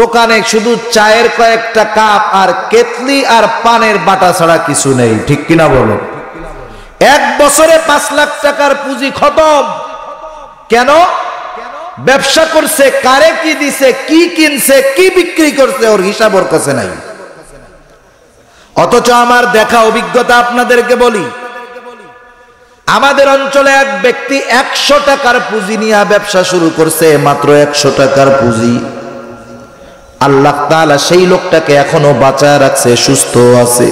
দোকানে শুধু চায়ের কয়েকটা কাপ আর কেতলি আর পানের বাটা ছাড়া কিছু নেই, ঠিক কিনা বলো? 1 বছরে 5 লাখ টাকার পুঁজি খতম। কেন? ব্যবসা করছে, কারে কি দিছে, কি কিনছে, কি বিক্রি করছে, ওর হিসাব ওর কাছে নাই। অথচ আমার দেখা অভিজ্ঞতা আপনাদেরকে বলি, আমাদের অঞ্চলে এক ব্যক্তি 100 টাকার পুঁজি নিয়ে ব্যবসা শুরু করছে, মাত্র 100 টাকার পুঁজি। আল্লাহ তাআলা সেই লোকটাকে এখনো বাঁচায় রাখছে, সুস্থ আছে।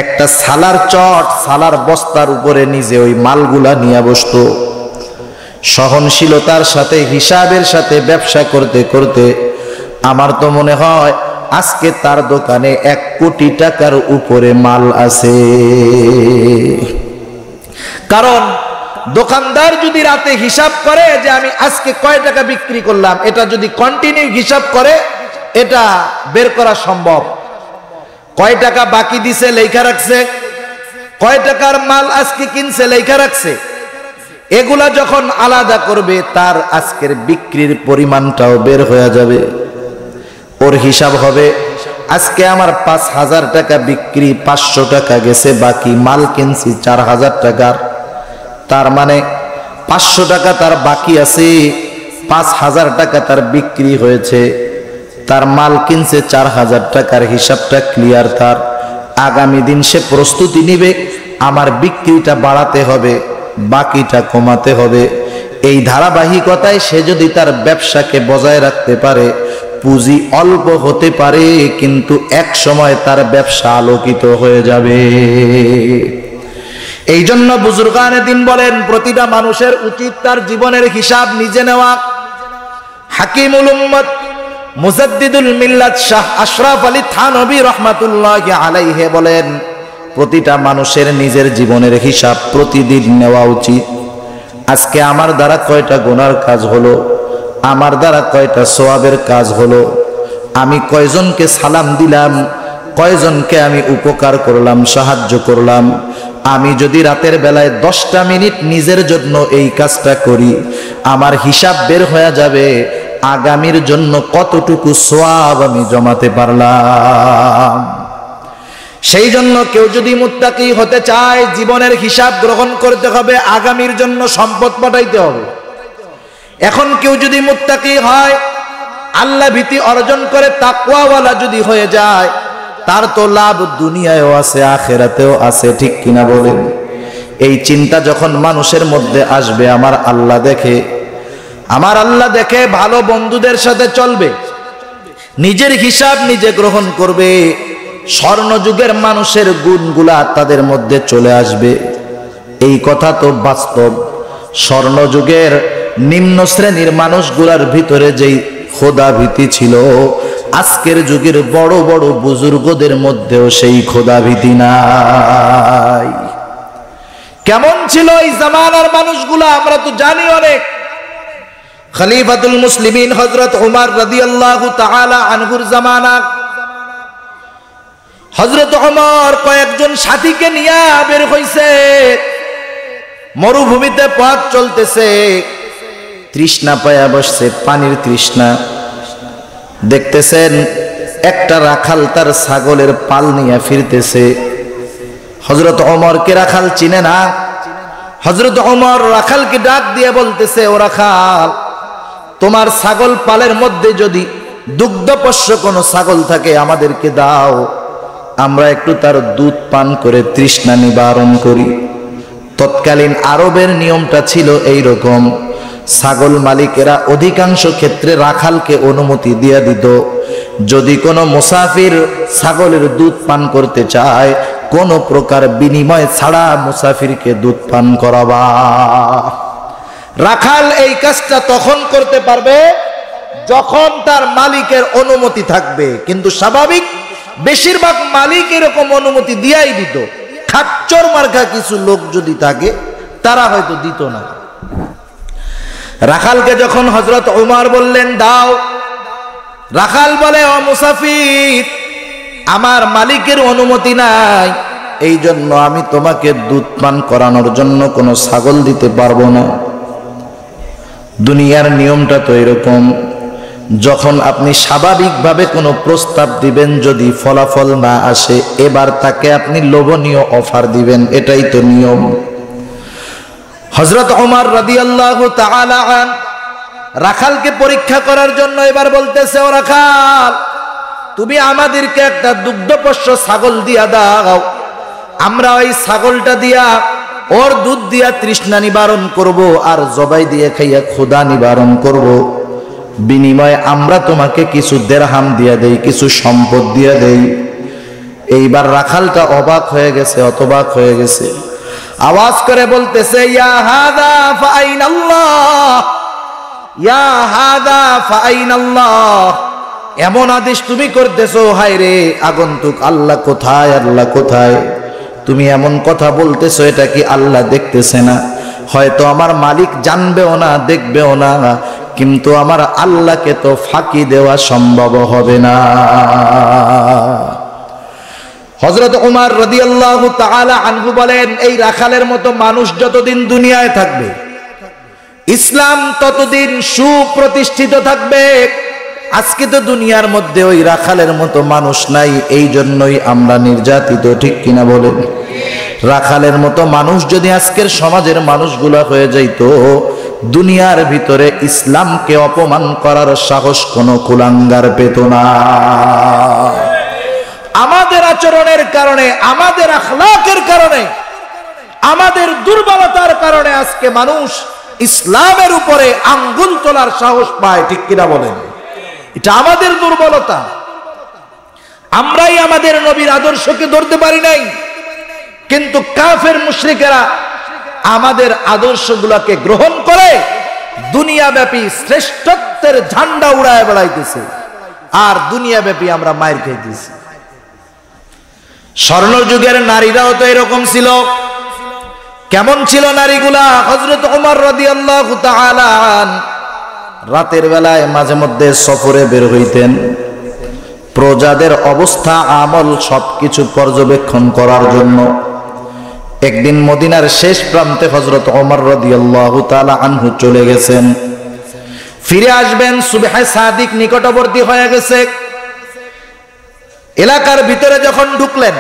একটা সালার চট, সালার বস্তার উপরে নিজে ওই মালগুলা নিয়ে বসতো। সহনশীলতার সাথে, হিসাবের সাথে ব্যবসা করতে করতে আমার তো মনে হয় আজকে তার দোকানে 1 কোটি টাকার উপরে মাল আছে। কারণ দোকানদার যদি রাতে হিসাব করে যে আমি আজকে কয় টাকা বিক্রি করলাম, এটা যদি কন্টিনিউ হিসাব করে এটা বের করা সম্ভব। কয় টাকা বাকি দিছে লেখা রাখছে, কয় টাকার মাল আজকে কিনছে লেখা রাখছে। এগুলা যখন আলাদা করবে তার আজকের বিক্রির পরিমাণটাও বের হয়ে যাবে। ওর হিসাব হবে আজকে আমার 5,000 টাকা বিক্রি, 500 টাকা গেছে বাকি, মাল কিনছি 4,000 টাকার, তার মানে 500 টাকা তার বাকি আছে, 5,000 টাকা তার বিক্রি হয়েছে, তার মাল কিনছে 4,000 টাকার। হিসাবটা ক্লিয়ার তার। আগামী দিন সে প্রস্তুতি নিবে আমার বিক্রিটা বাড়াতে হবে, বাকিটা কমাতে হবে। এই ধারাবাহিকতায় সে যদি তার ব্যবসাকে বজায় রাখতে পারে, পুঁজি অল্প হতে পারে কিন্তু এক সময় তার ব্যবসা আলোকিত হয়ে যাবে। এই জন্য বুজুর্গানে দিন বলেন প্রতিটা মানুষের উচিত তার জীবনের হিসাব নিজে নেওয়া। হাকিমুল উম্মত মুজাদ্দিদুল মিল্লাত শাহ আশরাফ আলী থানভী রাহমাতুল্লাহি আলাইহি বলেন প্রতিটা মানুষের নিজের জীবনের হিসাব প্রতিদিন নেওয়া উচিত। আজকে আমার দ্বারা কয়টা গুনার কাজ হলো, আমার দ্বারা কয়টা সওয়াবের কাজ হলো, আমি কয়জনকে সালাম দিলাম, কয়জনকে আমি উপকার করলাম, সাহায্য করলাম। আমি যদি রাতের বেলায় 10টা মিনিট নিজের জন্য এই কাজটা করি, আমার হিসাব বের হয়ে যাবে আগামীর জন্য কতটুকু সওয়াব আমি জমাতে পারলাম। সেই জন্য কেউ যদি মুত্তাকি হতে চায় জীবনের হিসাব গ্রহণ করতে হবে, আগামীর জন্য সম্পদ পাঠাইতে হবে। এখন কেউ যদি মুত্তাকি হয়, আল্লাহ ভীতি অর্জন করে তাকওয়াওয়ালা যদি হয়ে যায়, তার তো লাভ দুনিয়ায়ও আছে আখিরাতেও আছে, ঠিক কিনা বলেন? এই চিন্তা যখন মানুষের মধ্যে আসবে, আমার আল্লাহ দেখে, আমার আল্লাহ দেখে ভালো বন্ধুদের সাথে চলবে, নিজের হিসাব নিজে গ্রহণ করবে, স্বর্ণযুগের মানুষের গুণগুলা তাদের মধ্যে চলে আসবে। এই কথা তো বাস্তব। স্বর্ণযুগের নিম্ন শ্রেণীর মানুষগুলার ভিতরে যেই খোদা ভীতি ছিল, আজকের যুগের বড় বড় বুজুর্গদের মধ্যেও সেই খোদা ভীতি নাই। কেমন ছিল এই জামানার মানুষগুলা আমরা তো জানি অনেক। খলিফাতুল মুসলিমিন হযরত উমর রাদিয়াল্লাহু তাআলা আনহুর জামানা, হযরত উমর কয়েকজন সাথীকে নিয়ে বের হইছে, মরুভূমিতে পথ চলতেছে, তৃষ্ণা পায়া বসছে, পানির তৃষ্ণা। দেখতেছেন একটা রাখাল তার ছাগলের পাল নিয়ে ফিরতেছে। হযরত ওমরকে রাখাল চিনে না। হযরত ওমর রাখালকে ডাক দিয়ে বলতেছে, ও রাখাল, তোমার ছাগল পালের মধ্যে যদি দুগ্ধপোষ্য কোনো ছাগল থাকে আমাদেরকে দাও, আমরা একটু তার দুধ পান করে তৃষ্ণা নিবারণ করি। তৎকালীন আরবের নিয়মটা ছিল এই রকম, ছাগল মালিকেরা অধিকাংশ ক্ষেত্রে রাখালকে অনুমতি দিয়ে দিত, যদি কোনো মুসাফির ছাগলের দুধ পান করতে চায় কোনো প্রকার বিনিময় ছাড়া মুসাফিরকে দুধ পান করাবা। রাখাল এই কাজটা তখন করতে পারবে যখন তার মালিকের অনুমতি থাকবে, কিন্তু স্বাভাবিক বেশিরভাগ মালিক এরকম অনুমতি দিয়াই দিত। খাচ্চর মার্কা কিছু লোক যদি থাকে তারা হয়তো দিত না। রাখালকে যখন হযরত উমর বললেন দাও, রাখাল বলে, ও মুসাফির, আমার মালিকের অনুমতি নাই, এই জন্য আমি তোমাকে দুধ পান করানোর জন্য কোনো ছাগল দিতে পারবো না। দুনিয়ার নিয়মটা তো এরকম, যখন আপনি স্বাভাবিকভাবে কোনো প্রস্তাব দিবেন, যদি ফলাফল না আসে এবার তাকে আপনি লোভনীয় অফার দিবেন, এটাই তো নিয়ম। হযরত ওমর রাদিয়াল্লাহু তাআলা আন রাখালকে পরীক্ষা করার জন্য এবার বলতেছে, ও রাখাল, তুমি আমাদেরকে একটা দুগ্ধপোষ্য ছাগল দিয়া দাও, আমরা ওই ছাগলটা দিয়া ওর দুধ দিয়া তৃষ্ণা নিবারণ করব, আর জবাই দিয়ে খাইয়া ক্ষুধা নিবারণ করব। বিনিময়ে আমরা তোমাকে কিছু দেরহাম দিয়া দেই, কিছু সম্পদ দিয়া দেই। এইবার রাখালটা অবাক হয়ে গেছে, অতবাক হয়ে গেছে। আওয়াজ করে বলতেছে, ইয়া হাদা ফাআইনাল্লাহ, ইয়া হাদা ফাআইনাল্লাহ। এমন আদেশ তুমি করতেছো, হায় রে আগন্তুক, আল্লাহ কোথায়, আল্লাহ কোথায়? তুমি এমন কথা বলতেছো, এটা কি আল্লাহ দেখতেছে না? হয়তো আমার মালিক জানবেও না, দেখবেও না, কিন্তু আমার আল্লাহকে তো ফাঁকি দেওয়া সম্ভব হবে না। হযরত ওমর রাদিয়াল্লাহু তাআলা আনহু বলেন, এই রাখালের মতো মানুষ যতদিন দুনিয়ায় থাকবে, ইসলাম ততদিন সুপ্রতিষ্ঠিত থাকবে। আজকে তো দুনিয়ার মধ্যে ওই রাখালের মতো মানুষ নাই, এই জন্যই আমরা নির্যাতিত, ঠিক কিনা বলেন? রাখালের মতো মানুষ যদি আজকের সমাজের মানুষগুলা হয়ে যাইতো, দুনিয়ার ভিতরে ইসলামকে অপমান করার সাহস কোনো কুলাঙ্গার পেত না। আমাদের আচরণের কারণে, আমাদের আখলাকের কারণে, আমাদের দুর্বলতার কারণে আজকে মানুষ ইসলামের উপরে আঙ্গুল তোলার সাহস পায়, ঠিক কিনা বলেন? এটা আমাদের দুর্বলতা। আমরাই আমাদের নবীর আদর্শকে ধরতে পারি নাই, কিন্তু কাফের মুশরিকেরা আমাদের আদর্শগুলোকে গ্রহণ করে দুনিয়াব্যাপী শ্রেষ্ঠত্বের ঝান্ডা উড়ায় বেড়াইতেছে, আর দুনিয়াব্যাপী আমরা মায়ের খাইতেছি। স্বর্ণযুগের নারীরাও তো এরকম ছিল। কেমন ছিল নারীগুলা? হযরত ওমর রাদিয়াল্লাহু তাআলা রাতের বেলায় মাঝে মধ্যে সফরে বের হইতেন, প্রজাদের অবস্থা আমল সবকিছু পর্যবেক্ষণ করার জন্য। একদিন মদিনার শেষ প্রান্তে হযরত ওমর রাদিয়াল্লাহু তাআলা আনহু চলে গেছেন। ফিরে আসবেন, সুবহে সাদিক নিকটবর্তী হয়ে গেছে। এলাকার ভিতরে যখন ঢুকলেন,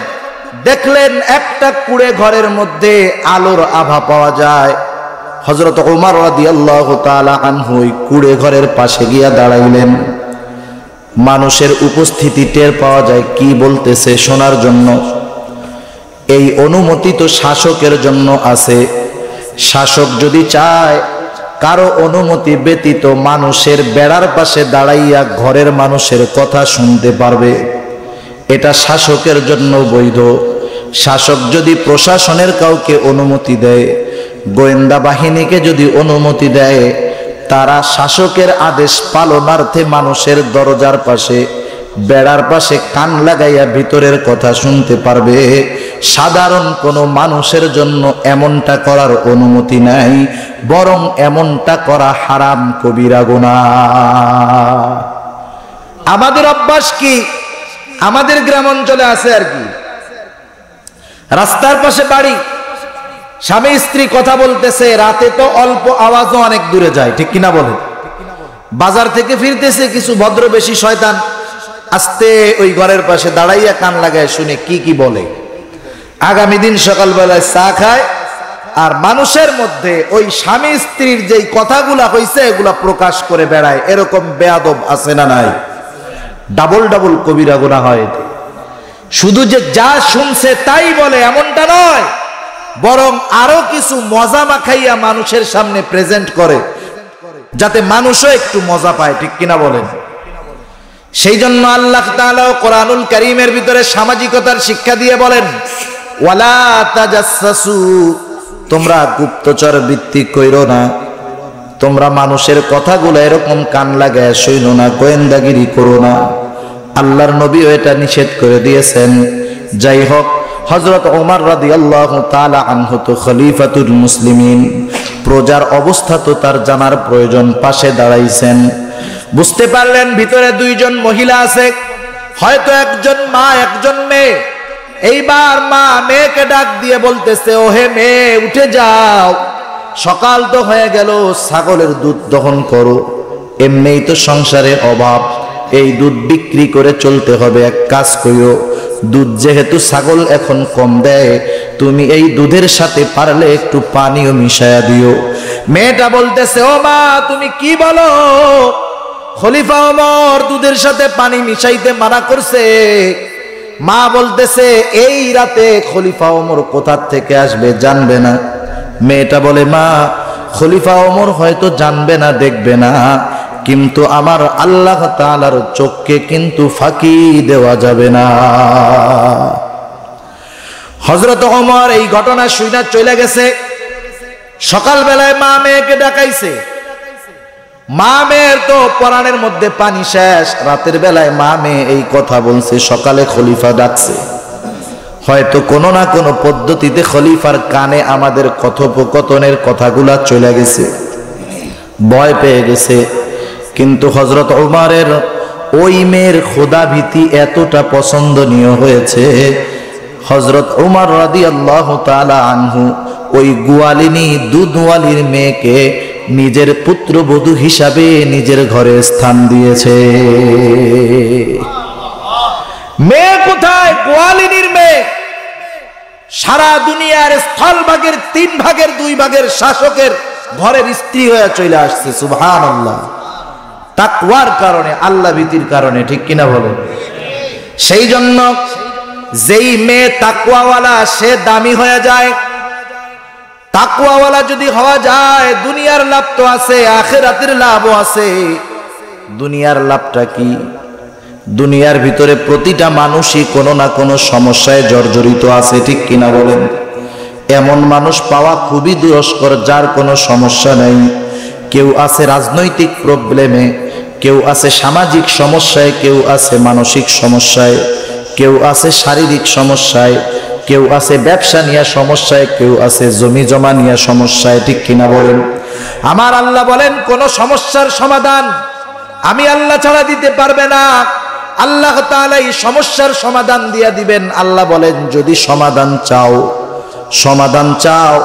দেখলেন একটা কুড়ে ঘরের মধ্যে আলোর আভা পাওয়া যায়। হযরত ওমর রাদিয়াল্লাহু তাআলা আনহু ওই কুড়ে ঘরের পাশে গিয়া দাঁড়াইলেন। মানুষের উপস্থিতি টের পাওয়া যায়, কি বলতেছে শোনার জন্য। এই অনুমতি তো শাসকের জন্য আছে। শাসক যদি চায়, কারো অনুমতি ব্যতীত মানুষের বেড়ার পাশে দাঁড়াইয়া ঘরের মানুষের কথা শুনতে পারবে। এটা শাসকের জন্য বৈধ। শাসক যদি প্রশাসনের কাউকে অনুমতি দেয়, গোয়েন্দা বাহিনীকে যদি অনুমতি দেয়, তারা শাসকের আদেশ পালনার্থে মানুষের দরজার পাশে, বেড়ার পাশে কান লাগাইয়া ভিতরের কথা শুনতে পারবে। সাধারণ কোনো মানুষের জন্য এমনটা করার অনুমতি নাই, বরং এমনটা করা হারাম, কবিরা গুনাহ। আমাদের অভ্যাস কি? আমাদের গ্রাম অঞ্চলে আছে আর কি, রাস্তার পাশে বাড়ি, স্বামী স্ত্রী কথা বলতেছে, রাতে তো অল্প আওয়াজও অনেক দূরে যায়, ঠিক কিনা বলেন? বাজার থেকে ফিরতেছে কিছু ভদ্র বেশি শয়তান, আস্তে ওই ঘরের পাশে দাঁড়াইয়া কান লাগায় শুনে কি কি বলে। আগামী দিন সকালবেলায় চা খায়, আর মানুষের মধ্যে ওই স্বামী স্ত্রীর যেই কথাগুলা হইছে এগুলা প্রকাশ করে বেড়ায়। এরকম বেয়াদব আছে না নাই? ডাবল ডাবল কবিরা গুনাহ হয়। শুধু যে যা শুনছে তাই বলে এমনটা নয়, বরং আরো কিছু মজা মাখাইয়া মানুষের সামনে প্রেজেন্ট করে, যাতে মানুষও একটু মজা পায়, ঠিক কিনা বলেন? সেই জন্য আল্লাহ তাআলা কোরআনুল কারীমের ভিতরে সামাজিকতার শিক্ষা দিয়ে বলেন, ওয়ালা তাজাসসু, তোমরা গুপ্তচর বৃত্তি কইরো না, তোমরা মানুষের কথাগুলো এরকম কান লাগায় শুনো না, গোয়েন্দাগিরি করো না। আল্লাহর নবীও এটা নিষেধ করে দিয়েছেন। যাই হোক, হযরত ওমর রাদিয়াল্লাহু তাআলা আনহু তো খলিফাতুল মুসলিমিন, প্রজার অবস্থা তো তার জানার প্রয়োজন। পাশে দাঁড়াইছেন, বুঝতে পারলেন ভিতরে দুইজন মহিলা আছে, হয়তো একজন মা একজন মেয়ে। এইবার মা মেয়েকে ডাক দিয়ে বলতেছে, ওহে মেয়ে, উঠে যাও, সকাল তো হয়ে গেল, ছাগলের দুধ দহন করো। এমনিই তো সংসারে অভাব, এই দুধ বিক্রি করে চলতে হবে। এক কাজ করিও, দুধ যেহেতু ছাগল এখন কম দেয়, তুমি এই দুধের সাথে পারলে একটু পানিও মিশায়া দিও। মেয়েটা বলতেছে, ও মা, তুমি কি বলো? খলিফা ওমর দুধের সাথে পানি মিশাইতে মানা করছে। মা বলতেছে, এই রাতে খলিফা ওমর কোথা থেকে আসবে জানবে না, মেয়েটা বলে, মা খলিফা ওমর হয়তো জানবে না, দেখবে না, কিন্তু আমার আল্লাহ তাআলার চোখকে কিন্তু ফাঁকি দেওয়া যাবে না। হযরত ওমর এই ঘটনা শুনে চলে গেছে। সকালবেলায় মা মেয়েকে ডাকাইছে। মা মেয়ের তো পরাণের মধ্যে পানি শেষ। রাতের বেলায় মা মেয়ে এই কথা বলছে, সকালে খলিফা ডাকছে। হয়তো কোনো না কোনো পদ্ধতিতে খলিফার কানে আমাদের কথোপকথনের কথাগুলা চলে গেছে, ভয় পেয়ে গেছে। কিন্তু হযরত ওমরের ওই মেয়ের খোদা ভীতি এতটা পছন্দনীয় হয়েছে, হযরত ওমর রাদিয়াল্লাহু তাআলা আনহু ওই গোয়ালিনী দুধওয়ালির মেয়েকে নিজের পুত্রবধূ হিসাবে নিজের ঘরে স্থান দিয়েছে। মেয়ে কোথায়? গোয়ালিনীর মেয়ে। সারা দুনিয়ার স্থলভাগের 3 ভাগের 2 ভাগের শাসকের ঘরের স্ত্রী হয়ে চলে আসছে। সুবহানাল্লাহ। তাকওয়ার কারণে, আল্লাহ ভীতির কারণে, ঠিক কিনা বলেন? সেই জন্য যেই মেয়ে তাকওয়াওয়ালা সে দামি হয়ে যায়। তাকওয়াওয়ালা যদি হওয়া যায়, দুনিয়ার লাভ তো আছে, আখিরাতের লাভও আছে। দুনিয়ার লাভটা কি? দুনিয়ার ভিতরে প্রতিটা মানুষই কোনো না কোনো সমস্যায় জর্জরিত আছে, ঠিক কিনা বলেন? এমন মানুষ পাওয়া খুবই দুষ্কর যার কোনো সমস্যা নেই। কেউ আছে রাজনৈতিক প্রবলেমে, কেউ আছে সামাজিক সমস্যায়, কেউ আছে মানসিক সমস্যায়, কেউ আছে শারীরিক সমস্যায়, কেউ আছে ব্যবসা নিয়ে সমস্যায়, কেউ আছে জমি জমা নিয়ে সমস্যায়, ঠিক কিনা বলেন? আমার আল্লাহ বলেন, কোন সমস্যার সমাধান আমি আল্লাহ ছাড়া দিতে পারবে না। আল্লাহ তাআলা এই সমস্যার সমাধান দিয়ে দিবেন। আল্লাহ বলেন, যদি সমাধান চাও,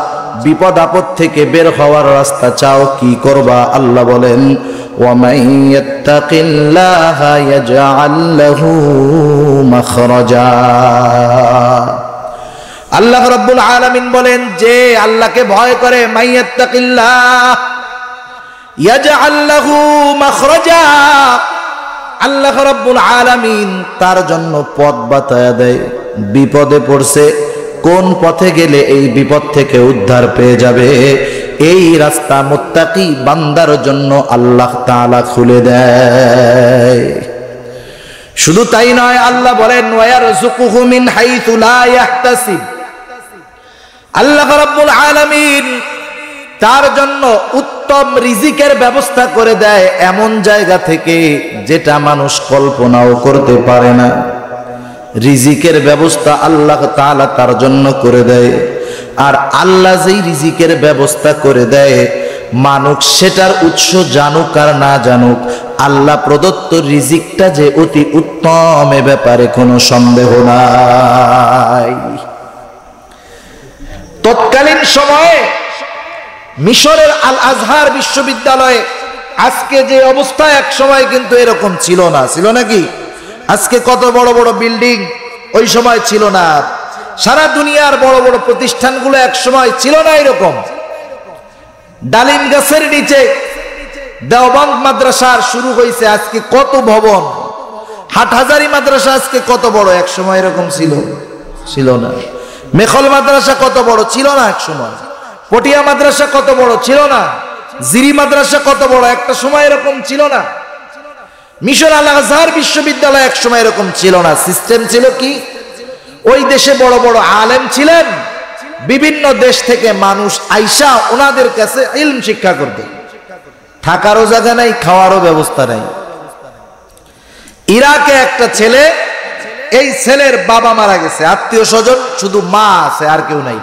বিপদ আপদ থেকে বের হওয়ার রাস্তা চাও, কি করবা? আল্লাহ বলেন, ওয়ামান ইয়াত্তাকিল্লাহা ইয়াজআল লাহু মাখরাজা। আল্লাহ রাব্বুল আলামিন বলেন, যে আল্লাহকে ভয় করে, মাইয়াত্তাকিল্লাহ ইয়াজআল লাহু মাখরাজা, আল্লাহ রাব্বুল আলামিন তার জন্য পথ বাতায়া দেয়। বিপদে পড়ছে, কোন পথে গেলে এই বিপদ থেকে উদ্ধার পেয়ে যাবে, এই রাস্তা মুত্তাকি বান্দার জন্য আল্লাহ তাআলা খুলে দেয়। শুধু তাই নয়, আল্লাহ বলেন, ওয়ায়ারযুকুহু মিন হাইথু লা ইয়াহতাসিব। আল্লাহ রাব্বুল আলামিন তার জন্য উত্তম রিজিকের ব্যবস্থা করে দেয় এমন জায়গা থেকে যেটা মানুষ কল্পনাও করতে পারে না। রিজিকের ব্যবস্থা আল্লাহ তাআলা তার জন্য করে দেয়। আর আল্লাহ যেই রিজিকের ব্যবস্থা করে দেয়, মানুষ সেটার উৎস জানুক আর না জানুক, আল্লাহ প্রদত্ত রিজিকটা যে অতি উত্তম, এ ব্যাপারে কোনো সন্দেহ নাই। তৎকালীন সময়ে মিশরের আল আজহার বিশ্ববিদ্যালয়ে আজকে যে অবস্থা, এক সময় কিন্তু এরকম ছিল না। ছিল নাকি? আজকে কত বড় বড় বিল্ডিং, ওই সময় ছিল না। সারা দুনিয়ার বড় বড় প্রতিষ্ঠানগুলো এক সময় ছিল না এরকম। ডালিম গাছের নিচে দেওবন্দ মাদ্রাসার শুরু হয়েছে, আজকে কত ভবন। হাটহাজারী মাদ্রাসা আজকে কত বড়, এক সময় এরকম ছিল না। মেখল মাদ্রাসা কত বড় ছিল না এক সময়। পটিয়া মাদ্রাসা কত বড় ছিল না। জিরি মাদ্রাসা কত বড়, একটা সময় এরকম ছিল না। মিশর আল আজহার বিশ্ববিদ্যালয় এক সময় এরকম ছিল না। সিস্টেম ছিল কি, ওই দেশে বড় বড় আলেম ছিলেন, বিভিন্ন দেশ থেকে মানুষ আইসা ওনাদের কাছে ইলম শিক্ষা করতে। থাকারও জায়গা নাই, খাওয়ারও ব্যবস্থা নাই। ইরাকে একটা ছেলে, এই ছেলের বাবা মারা গেছে, আত্মীয় স্বজন শুধু মা আছে, আর কেউ নাই।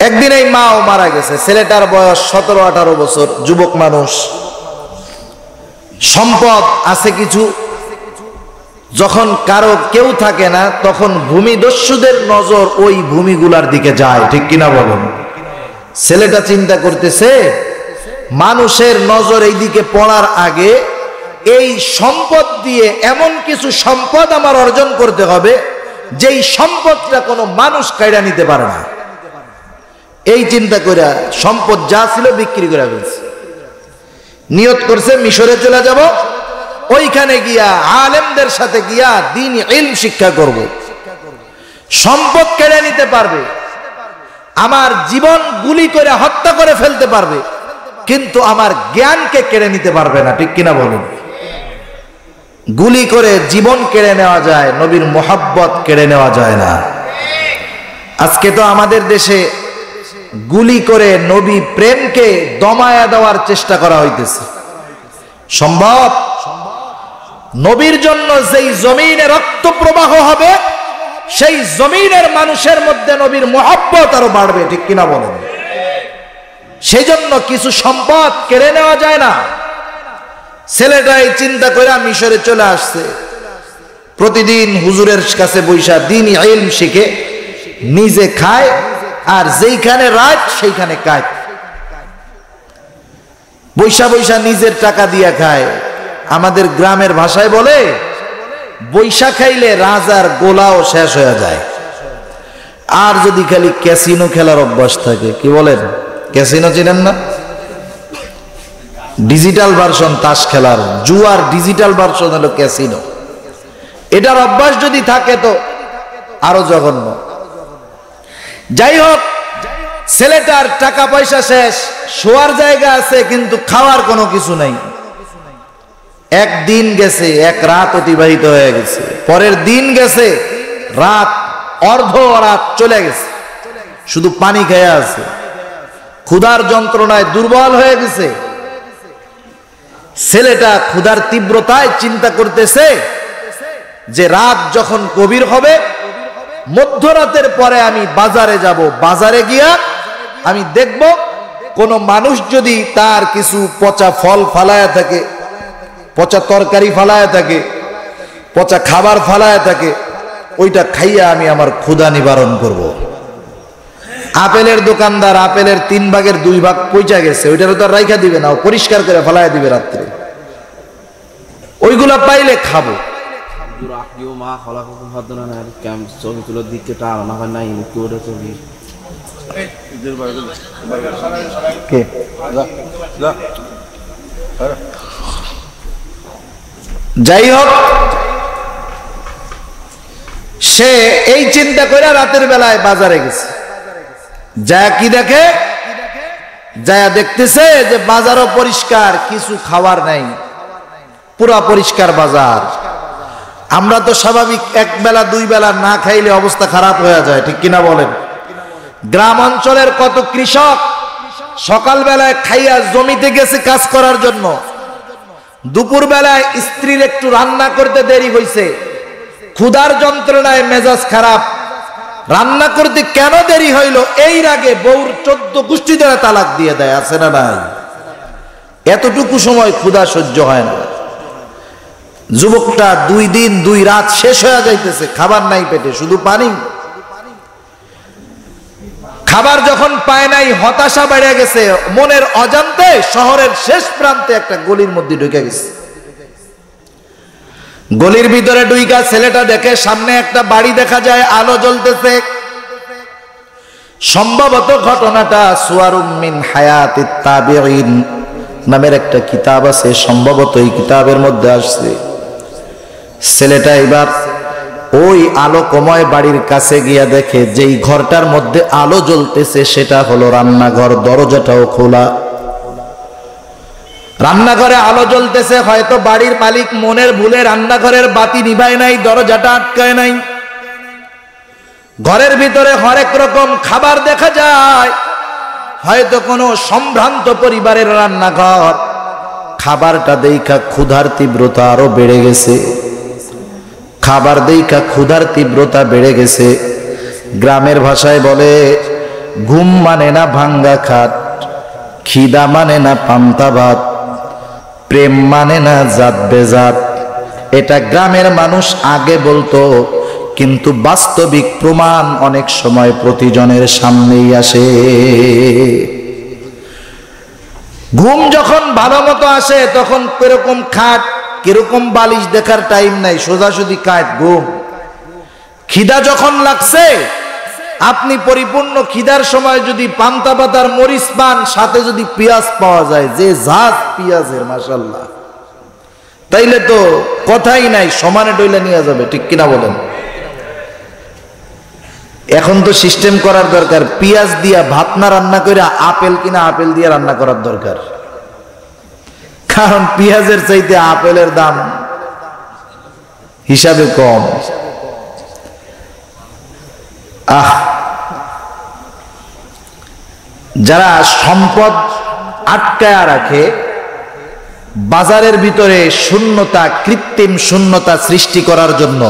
একদিন এই মাও মারা গেছে। ছেলেটার বয়স 17-18 বছর, যুবক মানুষ, সম্পদ আছে কিছু। যখন কারো কেউ থাকে না, তখন ভূমিদস্যুদের নজর ওই ভূমিগুলার দিকে যায়, ঠিক কিনা বলেন? ছেলেটা চিন্তা করতেছে, মানুষের নজর এই দিকে পড়ার আগে এই সম্পদ দিয়ে এমন কিছু সম্পদ আমার অর্জন করতে হবে, যেই সম্পদটা কোনো মানুষ কাইড়া নিতে পারে না। এই চিন্তা করে সম্পদ যা ছিল বিক্রি করে ফেলছে। নিয়ত করছে, মিশরে চলে যাব, ওইখানে গিয়া আলেমদের সাথে গিয়া দ্বীনি ইলম শিক্ষা করব। সম্পদ কেড়ে নিতে পারবে, আমার জীবন গুলি করে হত্যা করে ফেলতে পারবে, কিন্তু আমার জ্ঞানকে কেড়ে নিতে পারবে না, ঠিক কিনা বলুন? গুলি করে জীবন কেড়ে নেওয়া যায়, নবীর মোহাব্বত কেড়ে নেওয়া যায় না। আজকে তো আমাদের দেশে গুলি করে নবী প্রেমকে দমায়া দেওয়ার চেষ্টা করা হইতেছে। সম্ভব? নবীর জন্য যেই জমিনে রক্ত প্রবাহ হবে, সেই জমিনের মানুষের মধ্যে নবীর মোহাব্বত আরো বাড়বে, ঠিক কিনা বলেন? সেই জন্য কিছু সম্পদ কেড়ে নেওয়া যায় না। ছেলেটাই চিন্তা করে মিশরে চলে আসছে, প্রতিদিন হুজুরের কাছে বৈশা দ্বীনি ইলম শিখে, নিজে খায় আর যেইখানে রাত সেইখানে কাজ, বৈশা বৈশা নিজের টাকা দিয়া খায়। আমাদের গ্রামের ভাষায় বলে, বৈশা খাইলে রাজার গোলাও শেষ হয়ে যায়। আর যদি খালি ক্যাসিনো খেলার অভ্যাস থাকে, কি বলেন? ক্যাসিনো চিনেন না? ডিজিটাল ভার্সন তাস খেলার, জুয়ার ডিজিটাল ভার্সন হলো ক্যাসিনো। এটার অভ্যাস যদি থাকে তো আরো জঘন্য। যাই হোক, ছেলেটার টাকা পয়সা শেষ, শোয়ার জায়গা আছে কিন্তু খাওয়ার কোনো কিছু নাই। একদিন গেছে, এক রাত অতিবাহিত হয়ে গেছে, পরের দিন গেছে, রাত অর্ধ রাত চলে গেছে, শুধু পানি খেয়ে আছে, ক্ষুধার যন্ত্রণায় দুর্বল হয়ে গেছে। ছেলেটা ক্ষুধার তীব্রতায় চিন্তা করতেছে যে রাত যখন গভীর হবে, মধ্যরাতের পরে আমি বাজারে যাব, বাজারে গিয়া আমি দেখব কোন মানুষ যদি তার কিছু পচা ফল ফালায়া থাকে, পচা তরকারি ফালায়া থাকে, পচা খাবার ফালায়া থাকে, ওইটা খাইয়া আমি আমার ক্ষুধা নিবারণ করব। আপেলের দোকানদার আপেলের 3 ভাগের 2 ভাগ পচা গেছে, ওইটারও তো রাইখা দিবে না, পরিষ্কার করে ফালায়া দিবে রাত্রে, ওইগুলা পাইলে খাবো। যাই হোক, সে এই চিন্তা করে রাতের বেলায় বাজারে গেছে। যা কি দেখে, যা দেখতেছে যে বাজারও পরিষ্কার, কিছু খাবার নাই, পুরা পরিষ্কার বাজার। আমরা তো স্বাভাবিক এক বেলা 2 বেলা না খাইলে অবস্থা খারাপ হয়ে যায়, ঠিক কিনা বলেন? গ্রাম অঞ্চলের কত কৃষক সকাল বেলায় খাইয়া জমিতে গেছে কাজ করার জন্য, দুপুর বেলায় স্ত্রীর একটু রান্না করতে দেরি হয়েছে, ক্ষুধার যন্ত্রণায় মেজাজ খারাপ, রান্না করতে কেন দেরি হইল, এই রাগে বউর 14 গোষ্ঠী ধরে তালাক দিয়ে দেয়, আছে না নাই? এতটুকু সময় ক্ষুধা সহ্য হয় না। যুবকটা 2 দিন 2 রাত শেষ হয়ে যাইতেছে, খাবার নাই পেটে, শুধু পানি। খাবার যখন পায় নাই, হতাশা বেড়ে গেছে, মনের অজান্তে শহরের শেষ প্রান্তে একটা গলির মধ্যে ঢুকে গেছে। গলির ভিতরে ঢুইকা ছেলেটা দেখে সামনে একটা বাড়ি দেখা যায়, আলো জ্বলতেছে। সম্ভবত ঘটনাটা সুয়ারুম মিন হায়াতিত তাবিঈন নামের একটা কিতাব আছে, সম্ভবত এই কিতাবের মধ্যে আসছে। ছেলেটা এবার ওই আলোকময় বাড়ির কাছে গিয়া দেখে যেই ঘরটার মধ্যে আলো জ্বলতেছে সেটা হলো রান্নাঘর, দরজাটাও খোলা। রান্নাঘরে আলো জ্বলতেছে, হয়তো বাড়ির মালিক মনের ভুলে রান্নাঘরের বাতি নিভায় নাই, দরজাটা আটকায় নাই। ঘরের ভিতরে হরেক রকম খাবার দেখা যায়, হয়তো কোনো সম্ভ্রান্ত পরিবারের রান্নাঘর। খাবারটা দেখা ক্ষুধার তীব্রতা আরো বেড়ে গেছে, খাবার দেখা ক্ষুধার তীব্রতা বেড়ে গেছে। গ্রামের ভাষায় বলে, ঘুম মানে না ভাঙ্গা খাট, খিদা মানে না পান্তা ভাত, প্রেম মানে না জাত বেজাত। এটা গ্রামের মানুষ আগে বলতো, কিন্তু বাস্তবিক প্রমাণ অনেক সময় প্রতিজনের সামনেই আসে। ঘুম যখন ভালো মতো আসে তখন কিরকম খাট কিরকম বালিশ দেখার টাইম নাই, সোজাসুজি কাট ঘুম। খিদা যখন লাগছে, আপনি পরিপূর্ণ খিদার সময় যদি পান্তা পাতার মরিচ পান, সাথে যদি পেঁয়াজ পাওয়া যায়, যে ঝাঁজ পেঁয়াজের মাশাআল্লাহ, তাইলে তো কথাই নাই, সমানে ডইলা নিয়ে যাবে, ঠিক কিনা বলেন? এখন তো সিস্টেম করার দরকার, পেঁয়াজ দিয়া ভাত না রান্না করে আপেল কিনা আপেল দিয়ে রান্না করার দরকার, কারণ পেঁয়াজের চাইতে আপেলের দাম হিসাবে কম। যারা সম্পদ আটকায়া রাখে, বাজারের ভিতরে শূন্যতা, কৃত্রিম শূন্যতা সৃষ্টি করার জন্য,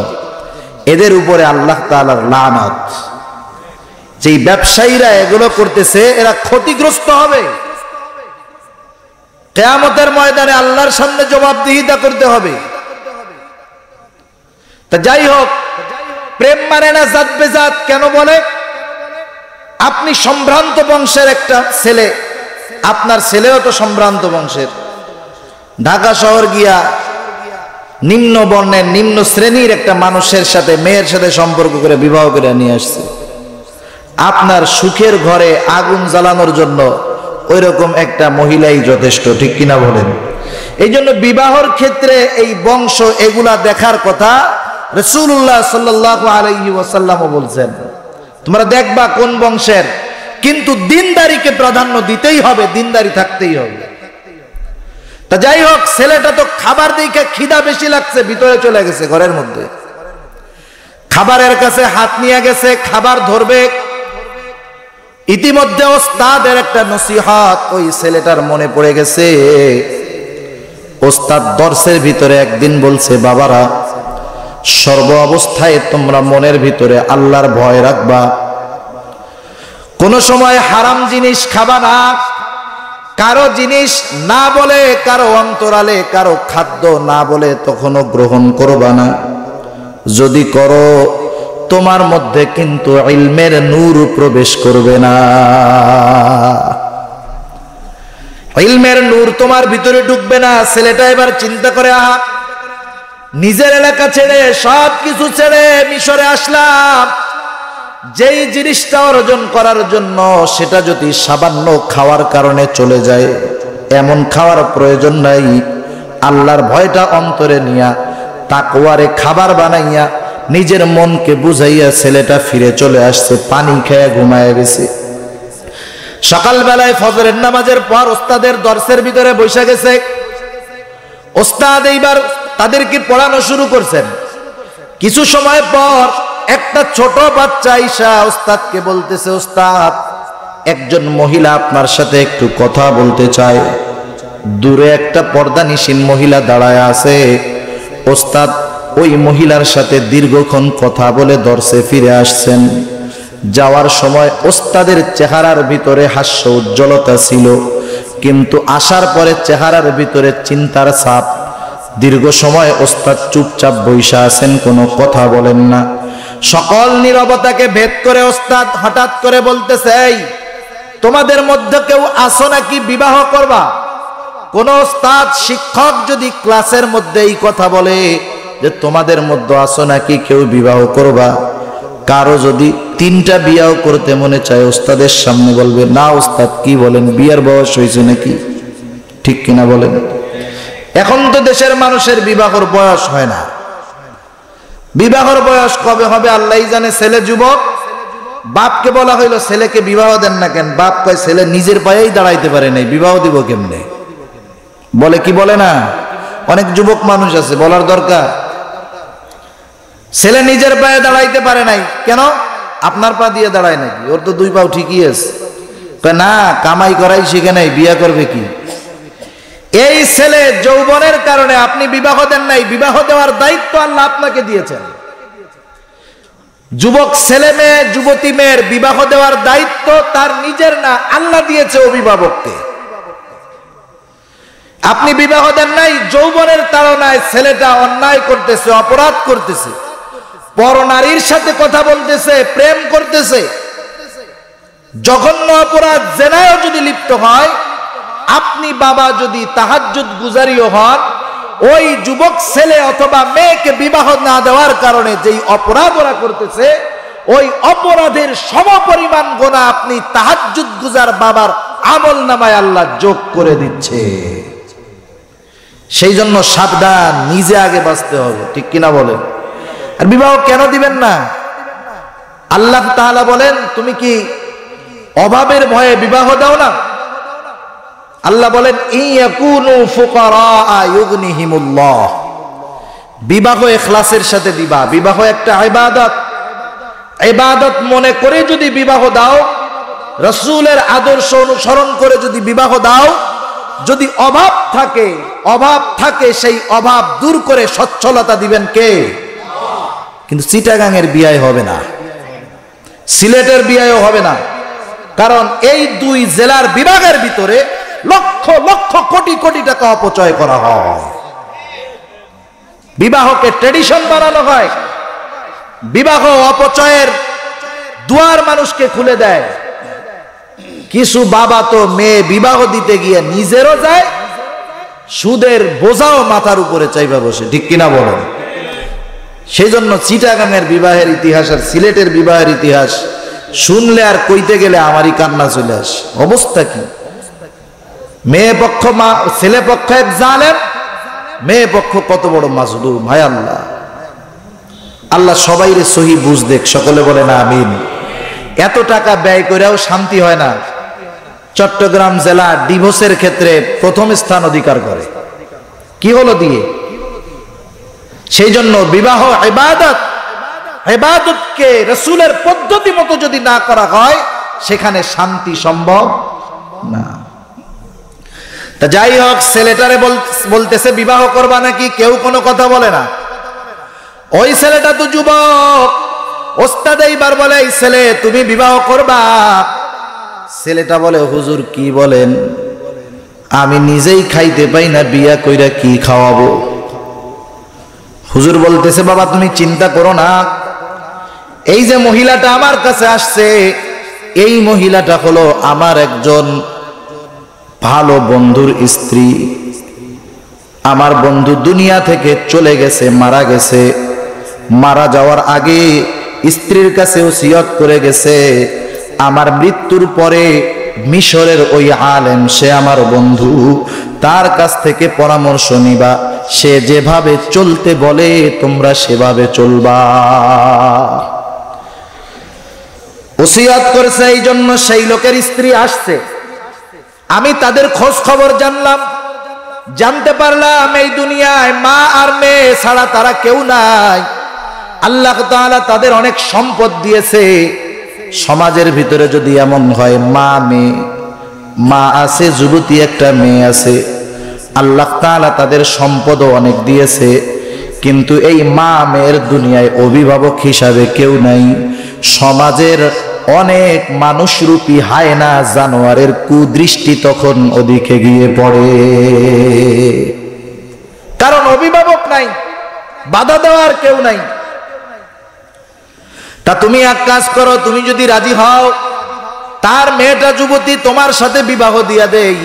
এদের উপরে আল্লাহ তাআলার লানত। যেই ব্যবসায়ীরা এগুলো করতেছে এরা ক্ষতিগ্রস্ত হবে, কিয়ামতের ময়দানে আল্লাহর সামনে জবাবদিহিতা করতে হবে। তা যাই হোক, প্রেম মানে না জাত বেজাত কেন বলে? আপনি সম্ভ্রান্ত বংশের একটা ছেলে, আপনার ছেলেও তো সম্ভ্রান্ত বংশের, ঢাকা শহর গিয়া নিম্ন বর্ণের নিম্ন শ্রেণীর একটা মানুষের সাথে, মেয়ের সাথে সম্পর্ক করে বিবাহ করে নিয়ে আসছে। আপনার সুখের ঘরে আগুন জ্বালানোর জন্য ওইরকম একটা মহিলাই যথেষ্ট, ঠিক কিনা বলেন? এই জন্য বিবাহর ক্ষেত্রে এই বংশ এগুলা দেখার কথা রাসূলুল্লাহ সাল্লাল্লাহু আলাইহি ওয়াসাল্লামও বলছেন। তোমরা দেখবা কোন বংশের, কিন্তু দিনদারিকে প্রাধান্য দিতেই হবে, দিনদারি থাকতেই হবে। তা যাই হোক, ছেলেটা তো খাবার দেখে খিদা বেশি লাগছে, ভিতরে চলে গেছে ঘরের মধ্যে, খাবারের কাছে হাত নিয়ে গেছে, খাবার ধরবে। ইতিমধ্যে ওস্তাদের একটা নসিহত ওই ছেলেটার মনে পড়ে গেছে। ওস্তাদ দর্সের ভিতরে একদিন বলছে, বাবারা, সর্ব অবস্থায় তোমরা মনের ভিতরে আল্লাহর ভয় রাখবা, কোন সময় হারাম জিনিস খাবা না, কারো জিনিস না বলে, কারো অন্তরালে কারো খাদ্য না বলে তখনও গ্রহণ করবা না। যদি করো তোমার মধ্যে কিন্তু ইলমের নূর প্রবেশ করবে না, ইলমের নূর তোমার ভিতরে ঢুকবে না। ছেলেটা এবার চিন্তা করে, আহা, নিজের এলাকা ছেড়ে সব কিছু ছেড়ে মিশরে আসলাম, যেই জিনিসটা অর্জন করার জন্য সেটা যদি সামান্য খাওয়ার কারণে চলে যায়, এমন খাওয়ার প্রয়োজন নাই। আল্লাহর ভয়টা অন্তরে নিয়া, তাকওয়ারে খাবার বানাইয়া নিজের মনকে বুঝাইয়া ছেলেটা ফিরে চলে আসছে, পানি খেয়ে ঘুমায় গেছে। সকালবেলায় ফজরের নামাজের পর ওস্তাদের দর্সের ভিতরে বসে গেছে। ওস্তাদ এইবার তাদেরকে পড়ানো শুরু করছেন। কিছু সময় পর একটা ছোট বাচ্চা আইসা ওস্তাদকে বলতেছে, ওস্তাদ, একজন মহিলা আপনার সাথে একটু কথা বলতে চায়। দূরে একটা পর্দানিশীন মহিলা দাঁড়ায় আছে। ওস্তাদ ওই মহিলার সাথে দীর্ঘক্ষণ কথা বলে দর্সে ফিরে আসছেন। যাওয়ার সময় ওস্তাদের চেহারার ভিতরে হাস্য উজ্জ্বলতা ছিল, কিন্তু আসার পরে চেহারার ভিতরে চিন্তার ছাপ। দীর্ঘ সময় ওস্তাদ চুপচাপ বইসা আছেন, কোনো কথা বলেন না। সকল নীরবতাকে ভেদ করে ওস্তাদ হঠাৎ করে বলতেছে, এই, তোমাদের মধ্যে কেউ আসো নাকি বিবাহ করবা? কোন ওস্তাদ শিক্ষক যদি ক্লাসের মধ্যে এই কথা বলে যে তোমাদের মধ্যে আসো নাকি কেউ বিবাহ করবা, কারো যদি তিনটা বিয়াও করতে মনে চায়, ওস্তাদের সামনে বলবে, না ওস্তাদ, কি বলেন, বিয়ের বয়স হয়েছে নাকি? ঠিক কিনা বলেন? এখন তো দেশের মানুষের বিবাহর বয়স হয় না। বিবাহর বয়স কবে হবে আল্লাহই জানে। ছেলে যুবক, বাপকে বলা হইলো ছেলেকে বিবাহ দেন না কেন? বাপ কয়, ছেলে নিজের পায়েই দাঁড়াইতে পারে নাই, বিবাহ দিব কেমনে? বলে কি বলে না? অনেক যুবক মানুষ আছে, বলার দরকার। ছেলে নিজের পায়ে দাঁড়াইতে পারে নাই কেন? আপনার পা দিয়ে দাঁড়ায় নাকি? ওর তো দুই পাও ঠিকই আছে। না, কামাই করাই শিখে নাই, বিয়ে করবে কি? এই ছেলে যৌবনের কারণে আপনি বিবাহ দেন নাই, বিবাহ দেওয়ার দায়িত্ব আল্লাহ আপনাকে দিয়েছেন। যুবক ছেলে মেয়ে, যুবতী মেয়ের বিবাহ দেওয়ার দায়িত্ব তার নিজের না, আল্লাহ দিয়েছে অভিভাবককে। আপনি বিবাহ দেন নাই, যৌবনের তাড়নায় ছেলেটা অন্যায় করতেছে, অপরাধ করতেছে, পরনারীর সাথে কথা বলতেছে, প্রেম করতেছে, জঘন্য অপরাধ জেনায়ও যদি লিপ্ত হয়, আপনি বাবা যদি তাহাজ্জুদ গুজারিও হন, ওই যুবক ছেলে অথবা মেয়েকে বিবাহ না দেওয়ার কারণে যেই অপরাধ ওরা করতেছে, ওই অপরাধের সমপরিমাণ গুনাহ আপনি তাহাজ্জুদ গুজার বাবার আমল নামায় আল্লাহ যোগ করে দিচ্ছে। সেই জন্য সাবধান, নিজে আগে বাঁচতে হবে, ঠিক কিনা বলেন? আর বিবাহ কেন দিবেন না? আল্লাহ তাআলা বলেন, তুমি কি অভাবের ভয়ে বিবাহ দাও না? আল্লাহ বলেন, ইয়াকুনু ফুকারা ইউগনিহিমুল্লাহ। বিবাহ ইখলাসের সাথে দিবা। বিবাহ একটা ইবাদত, ইবাদত মনে করে যদি বিবাহ দাও, রাসূলের আদর্শ অনুসরণ করে যদি বিবাহ দাও, যদি অভাব থাকে সেই অভাব দূর করে সচ্ছলতা দিবেন কে? কিন্তু চিটাগাংয়ের বিয়ে হবে না, সিলেটের বিয়েও হবে না। কারণ এই দুই জেলার বিভাগের ভিতরে লক্ষ লক্ষ কোটি কোটি টাকা অপচয় করা হয়। বিবাহকে ট্রেডিশন বানানো হয়, বিবাহ অপচয়ের দুয়ার মানুষকে খুলে দেয়। কিছু বাবা তো মেয়ে বিবাহ দিতে গিয়ে নিজেরও যায়, সুদের বোঝাও মাথার উপরে চাইবা বসে, ঠিক কিনা বলেন? সেই জন্য চিটাগাংয়ের বিবাহের ইতিহাস আর সিলেটের বিবাহের ইতিহাস শুনলে আর কইতে গেলে আমারই কান্না চলে আসে। অবস্থা কি! মেয়ে পক্ষ ছেলে পক্ষ এক জালেম, মেয়ে পক্ষ কত বড় মাজলুম। হায় আল্লাহ, আল্লাহ সবাইরে সহি বুঝ দেখ, সকলে বলে না আমিন। এত টাকা ব্যয় করেও শান্তি হয় না। চট্টগ্রাম জেলা ডিভোর্সের ক্ষেত্রে প্রথম স্থান অধিকার করে, কি হলো দিয়ে? সেই জন্য বিবাহ ইবাদত, ইবাদতকে রাসূলের পদ্ধতি মতো যদি না করা হয়, সেখানে শান্তি সম্ভব না। তা যাই হোক, ছেলেটারে বলতেছে বিবাহ করবা নাকি, কেউ কোনো কথা বলে না। ওই ছেলেটা তো যুবক, ওস্তাদ এইবার বলে, এই ছেলে তুমি বিবাহ করবা? ছেলেটা বলে, হুজুর কি বলেন, আমি নিজেই খাইতে পাই না, বিয়া কইরা কি খাওয়াবো? হুজুর বলতেছে, বাবা তুমি চিন্তা করো না, এই যে মহিলাটা আমার কাছে আসছে, এই মহিলাটা হলো আমার একজন ভালো বন্ধুর স্ত্রী। আমার বন্ধু দুনিয়া থেকে চলে গেছে, মারা গেছে। মারা যাওয়ার আগে স্ত্রীর কাছে ওসিয়ত করে গেছে, আমার মৃত্যুর পরে মিশরের ওই আলেম, সে আমার বন্ধু, তার কাছ থেকে পরামর্শ নিবা, সে যেভাবে চলতে বলে তোমরা সেভাবে চলবা। ওসিয়ত করেছে, এই জন্য সেই লোকের স্ত্রী আসছে। আমি তাদের খোঁজ খবর জানলাম, জানতে পারলাম এই দুনিয়ায় মা আর মেয়ে ছাড়া তারা কেউ নাই। আল্লাহ তাআলা তাদের অনেক সম্পদ দিয়েছে। সমাজের ভিতরে যদি এমন হয় মা মেয়ে, মা আছে যুবতী একটা মেয়ে আছে, আল্লাহ তাআলা তাদের সম্পদও অনেক দিয়েছে, কিন্তু এই মা মেয়ের দুনিয়ায় অভিভাবক হিসাবে কেউ নাই। সমাজের অনেক মানুষরূপী হায়না জানোয়ারের কুদৃষ্টি তখন ওদিকে গিয়ে পড়ে, কারণ অভিভাবক নাই, বাধা দেওয়ার কেউ নাই। তা তুমি এক কাজ করো, তুমি যদি রাজি হও, তার মেয়েটা যুবতী তোমার সাথে বিবাহ দিয়া দেই,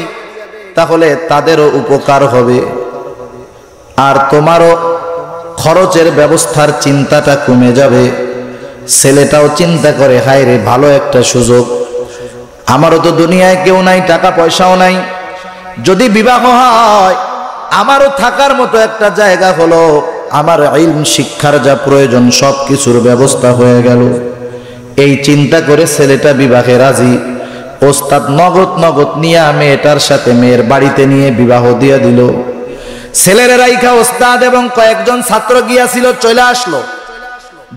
তাহলে তাদেরও উপকার হবে, আর তোমারও খরচের ব্যবস্থার চিন্তাটা কমে যাবে। ছেলেটাও চিন্তা করে, হায় রে, ভালো একটা সুযোগ, আমারও তো দুনিয়ায় কেউ নাই, টাকা পয়সাও নাই, যদি বিবাহ হয় আমারও থাকার মতো একটা জায়গা হলো, আমার ইলম শিক্ষার যা প্রয়োজন সব কিছুর ব্যবস্থা হয়ে গেল। এই চিন্তা করে ছেলেটা বিবাহে রাজি। ওস্তাদ নগদ নগদ নিয়ে মেয়েটার সাথে মেয়ের বাড়িতে নিয়ে বিবাহ দিয়ে দিল। ছেলের রাইখা ওস্তাদ এবং কয়েকজন ছাত্র গিয়াছিল, চলে আসলো।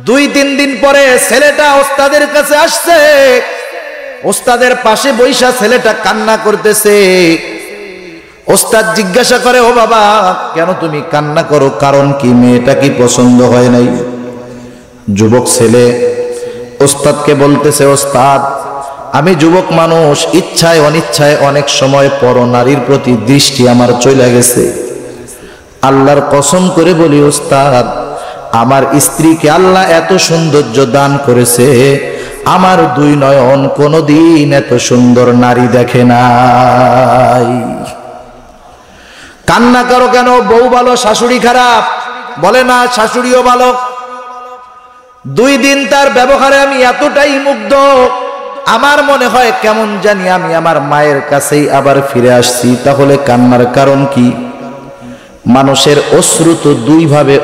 2-3 দিন পরে ছেলেটা ওস্তাদের কাছে আসছে। ওস্তাদের পাশে বৈশা ছেলেটা কান্না করতেছে। ওস্তাদ জিজ্ঞাসা করে, ও বাবা, কেন তুমি কান্না করো, কারণ কি, মেয়েটা কি পছন্দ হয় নাই? যুবক ছেলে ওস্তাদকে বলতেছে, ওস্তাদ আমি যুবক মানুষ, ইচ্ছায় অনিচ্ছায় অনেক সময় পর নারীর প্রতি দৃষ্টি আমার চলে গেছে। আল্লাহর কসম করে বলি ওস্তাদ, আমার স্ত্রীকে আল্লাহ এত সৌন্দর্য দান করেছে, আমার 2 নয়ন কোনদিন এত সুন্দর নারী দেখে নাই। কান্না করো কেন? বউ ভালো, শাশুড়ি খারাপ? বলে না, শাশুড়িও ভালো। 2 দিন তার ব্যবহারে আমি এতটাই মুগ্ধ, আমার মনে হয় কেমন জানি আমি আমার মায়ের কাছেই আবার ফিরে আসছি। তাহলে কান্নার কারণ কি? মানুষের অশ্রু তো 2 ভাবে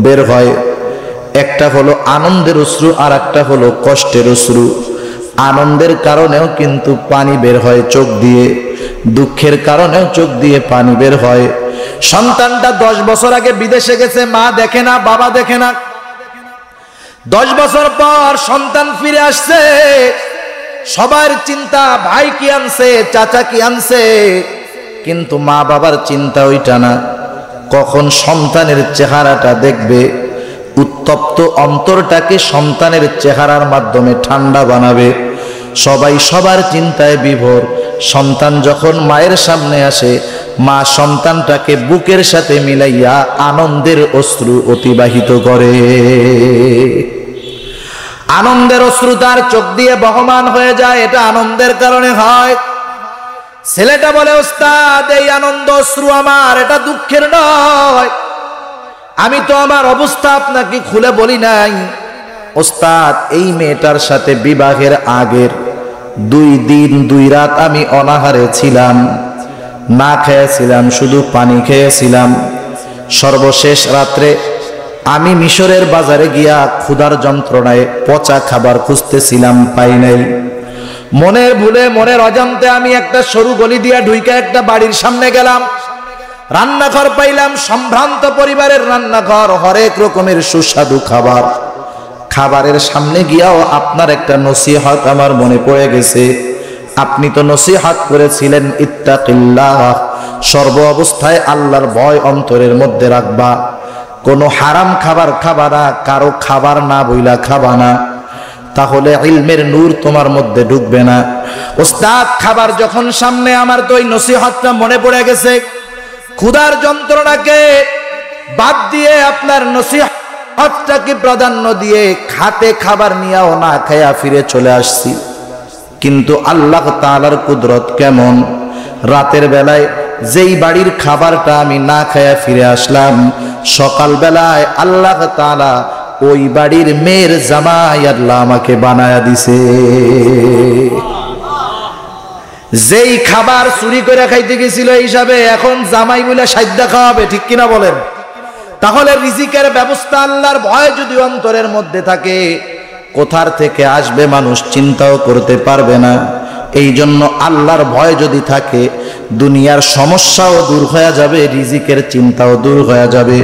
বের হয়। একটা হলো আনন্দের অশ্রু আর একটা হলো কষ্টের অশ্রু। আনন্দের কারণেও কিন্তু পানি বের হয় চোখ দিয়ে, দুঃখের কারণেও চোখ দিয়ে পানি বের হয়। সন্তানটা 10 বছর আগে বিদেশে গেছে, মা দেখে না, বাবা দেখে না। 10 বছর পর সন্তান ফিরে আসছে, সবার চিন্তা ভাই কি আনছে, চাচা কি আনছে, কিন্তু মা বাবার চিন্তা ওইটা না। কখন সন্তানের চেহারাটা দেখবে, উত্তপ্ত অন্তরটাকে সন্তানের চেহারার মাধ্যমে ঠান্ডা বানাবে। সবাই সবার চিন্তায় বিভোর। সন্তান যখন মায়ের সামনে আসে, মা সন্তানটাকে বুকের সাথে মিলাইয়া আনন্দের অশ্রু অতিবাহিত করে। আনন্দের অশ্রু তার চোখ দিয়ে বহমান হয়ে যায়, এটা আনন্দের কারণে হয়। ছেলেটা বলে, ওস্তাদ এই আনন্দ অশ্রু আমার, এটা দুঃখের নয়। আমি তো আমার অবস্থা আপনাকে খুলে বলি নাই। ওস্তাদ এই মেয়েটার সাথে বিবাহের আগের 2 দিন 2 রাত আমি অনাহারে ছিলাম, না খেয়েছিলাম, শুধু পানি খেয়েছিলাম। সর্বশেষ রাত্রে আমি মিশরের বাজারে গিয়া ক্ষুধার যন্ত্রণায় পচা খাবার খুঁজতেছিলাম, পাই নাই। মনের ভুলে, মনের অজান্তে আমি একটা সরু গলি দিয়া ঢুইকা একটা বাড়ির সামনে গেলাম। রান্নাঘর পাইলাম, সম্ভ্রান্ত পরিবারের রান্নাঘর, হরেক রকমের সুস্বাদু খাবার। খাবারের সামনে গিয়াও আপনার একটা নসিহত আমার মনে পড়ে গেছে। আপনি তো নসিহত করেছিলেন, ইত্তাকিল্লাহ, সর্ব অবস্থায় আল্লাহর ভয় অন্তরের মধ্যে রাখবা, কোনো হারাম খাবার খাবা না, কারো খাবার না বইলা খাবা না, তাহলে ইলমের নূর তোমার মধ্যে ঢুকবে না। ওস্তাদ খাবার যখন সামনে, আমার তো ওই নসিহতটা মনে পড়ে গেছে। ক্ষুধার যন্ত্রণাকে বাদ দিয়ে আপনার নসিহতটাকে প্রাধান্য দিয়ে খাতে খাবার নিয়েও না খায়া ফিরে চলে আসছি। কিন্তু আল্লাহ তাআলার কুদরত কেমন, রাতের বেলায় যেই বাড়ির খাবারটা আমি না খায়া ফিরে আসলাম, সকাল বেলায় আল্লাহ তাআলা ওই বাড়ির মেয়ের জামাই আল্লাহ আমাকে বানায়া দিছে। যেই খাবার চুরি করে খাইতে গেছিল হিসাবে এখন জামাই বলে সাইদ্দা খাওয়াবে, ঠিক কিনা বলেন? তাহলে রিজিকের ব্যবস্থা আল্লাহর ভয় যদি অন্তরের মধ্যে থাকে, কোথার থেকে আসবে মানুষ চিন্তাও করতে পারবে না। এই জন্য আল্লাহর ভয় যদি থাকে, দুনিয়ার সমস্যাও দূর হয়ে যাবে, রিজিকের চিন্তাও দূর হয়ে যাবে।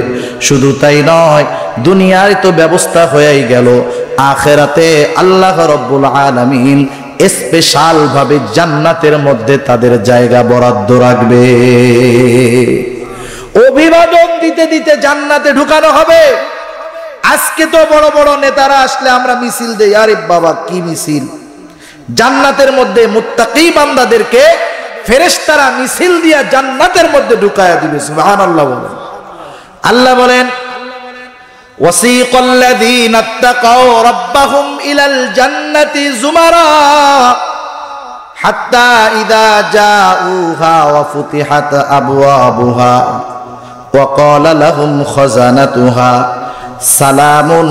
শুধু তাই নয়, দুনিয়ার তো ব্যবস্থা হয়েই গেল, আখিরাতে আল্লাহ রাব্বুল আলামিন স্পেশাল ভাবে জান্নাতের মধ্যে তাদের জায়গা বরাদ্দ রাখবে। অভিবাদন দিতে দিতে জান্নাতে ঢুকানো হবে। আজকে তো বড় বড় নেতারা আসলে আমরা মিছিল দেই, আরে বাবা কি মিছিল! জান্নাতের মধ্যে মুত্তাকি বান্দাদেরকে ফেরেশতারা মিছিল দিয়া জান্নাতের মধ্যে ঢুকায়া দিবে। সুবহানাল্লাহ বলেন। আল্লাহ বলেন, ওয়াসিকাল্লাযীনা ইত্তাকাউ রাব্বাহুম ইলাল জান্নাতি যুমারা হাত্তা ইযা জাউহা ওয়া ফুতিহাত আবওয়াবুহা ওয়া ক্বালা লাহুম খাযানাতুহা সালামুন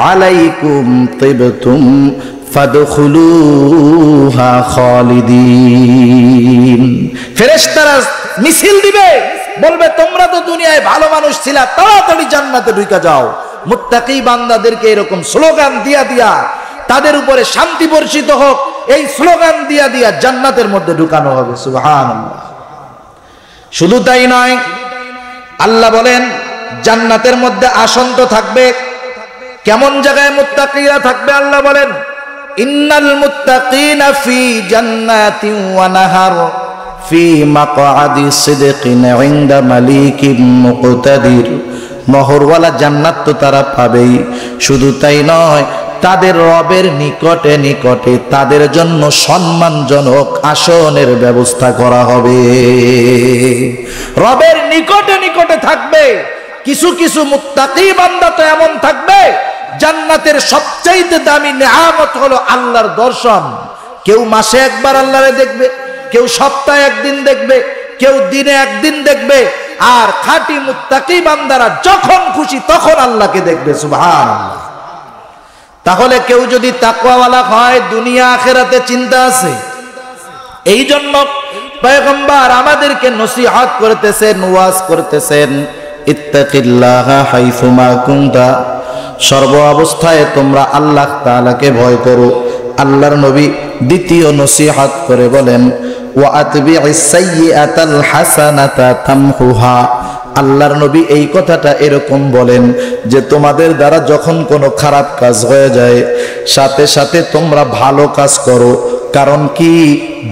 আলাইকুম তিবতুম ফাদখুলুহা খালিদিন। ফেরেশতারা মিছিল দিবে, বলবে তোমরা তো দুনিয়ায় ভালো মানুষ ছিলা, তাড়াতাড়ি জান্নাতে ঢুকে যাও। মুত্তাকি বান্দাদেরকে এরকম স্লোগান দিয়া দিয়া তাদের উপরে শান্তি বর্ষিত হোক, এই স্লোগান দিয়া দিয়া জান্নাতের মধ্যে ঢুকানো হবে। সুবহানাল্লাহ। শুধু তাই নয়, আল্লাহ বলেন জান্নাতের মধ্যে আসন তো থাকবে। কেমন জায়গায় মুত্তাকিরা থাকবে? আল্লাহ বলেন, ইন্নাল মুত্তাকিনা ফি জান্নাতিন ওয়া নাহার ফি মাকআদি সিদকিন ইনদা মালিকিন মুকতাদির। নহরওয়ালা জান্নাত তো তারা পাবেই, শুধু তাই নয়, তাদের রবের নিকটে নিকটে তাদের জন্য সম্মানজনক আসনের ব্যবস্থা করা হবে। রবের নিকটে নিকটে থাকবে। কিছু কিছু মুত্তাকি বান্দা তো এমন থাকবে, জান্নাতের সবচাইতে দামি নেয়ামত হলো আল্লাহর দর্শন। কেউ মাসে একবার আল্লাহরে দেখবে, কেউ সপ্তাহে একদিন দেখবে, কেউ দিনে একদিন দেখবে। আর খাঁটি মুত্তাকি বান্দারা যখন খুশি তখন আল্লাহকে দেখবে। সুবহানাল্লাহ। তাহলে কেউ যদি তাকওয়াওয়ালা হয়, দুনিয়া আখিরাতে চিন্তা আছে। এই জন্য পয়গম্বর আমাদেরকে নসিহত করতেছেন, ওয়াজ করতেছেন, ইত্তাকিল্লাহা হাইসুমা কুনতা সর্ব অবস্থায় তোমরা আল্লাহ তাআলাকে ভয় করো। আল্লাহর নবী দ্বিতীয় নসিহত করে বলেন, ওয়া আতবি'is সাইয়্যাতাল হাসানাতা তামহুহা। আল্লাহর নবী এই কথাটা এরকম বলেন যে তোমাদের দ্বারা যখন কোনো খারাপ কাজ হয়ে যায়, সাথে সাথে তোমরা ভালো কাজ করো। কারণ কি,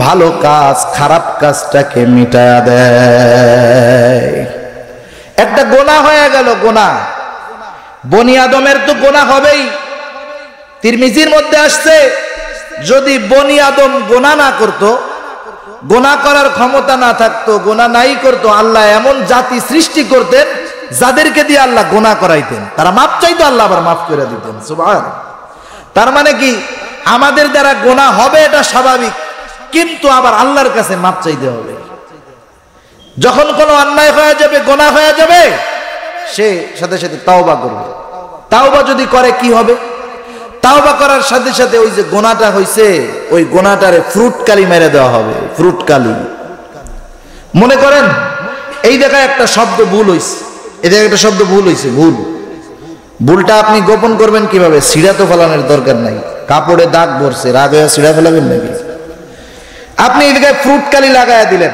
ভালো কাজ খারাপ কাজটাকে মিটায়া দেয়। একটা গোনাহ হয়ে গেল, গোনাহ, বনি আদমের তো গোনাহ হবেই। তিরমিজির মধ্যে আসছে, যদি বনি আদম গোনাহ না করত, গোনাহ করার ক্ষমতা না থাকতো, গোনাহ নাই করতো, আল্লাহ এমন জাতি সৃষ্টি করতেন যাদেরকে দিয়ে আল্লাহ গোনাহ করাইতেন। তারা মাপ চাইতো, আল্লাহ আবার মাফ করে দিতেন। সুবহানাল্লাহ। তার মানে কি, আমাদের দ্বারা গোনাহ হবে এটা স্বাভাবিক, কিন্তু আবার আল্লাহর কাছে মাপ চাইতে হবে। যখন কোনো অন্যায় হয়ে যাবে, গোনাহ হয়ে যাবে, সে সাথে সাথে তাওবা করবে। তাওবা যদি করে কি হবে, তাওবা করার সাথে সাথে ওই যে গোনাটা হইছে, ওই গোনাটারে ফ্রুট কালি মেরে দেওয়া হবে। ফ্রুট কালি। মনে করেন এই জায়গায় একটা শব্দ ভুল হইছে, এই জায়গায় একটা শব্দ ভুল হইছে, ভুল। ভুলটা আপনি গোপন করবেন কিভাবে? ছিঁড়া তো ফেলানোর দরকার নাই। কাপড়ে দাগ পড়ছে, রাগ হয়ে ছিঁড়া ফেলাবেন নাকি? আপনি এই জায়গায় ফ্রুট কালি লাগায়া দিলেন,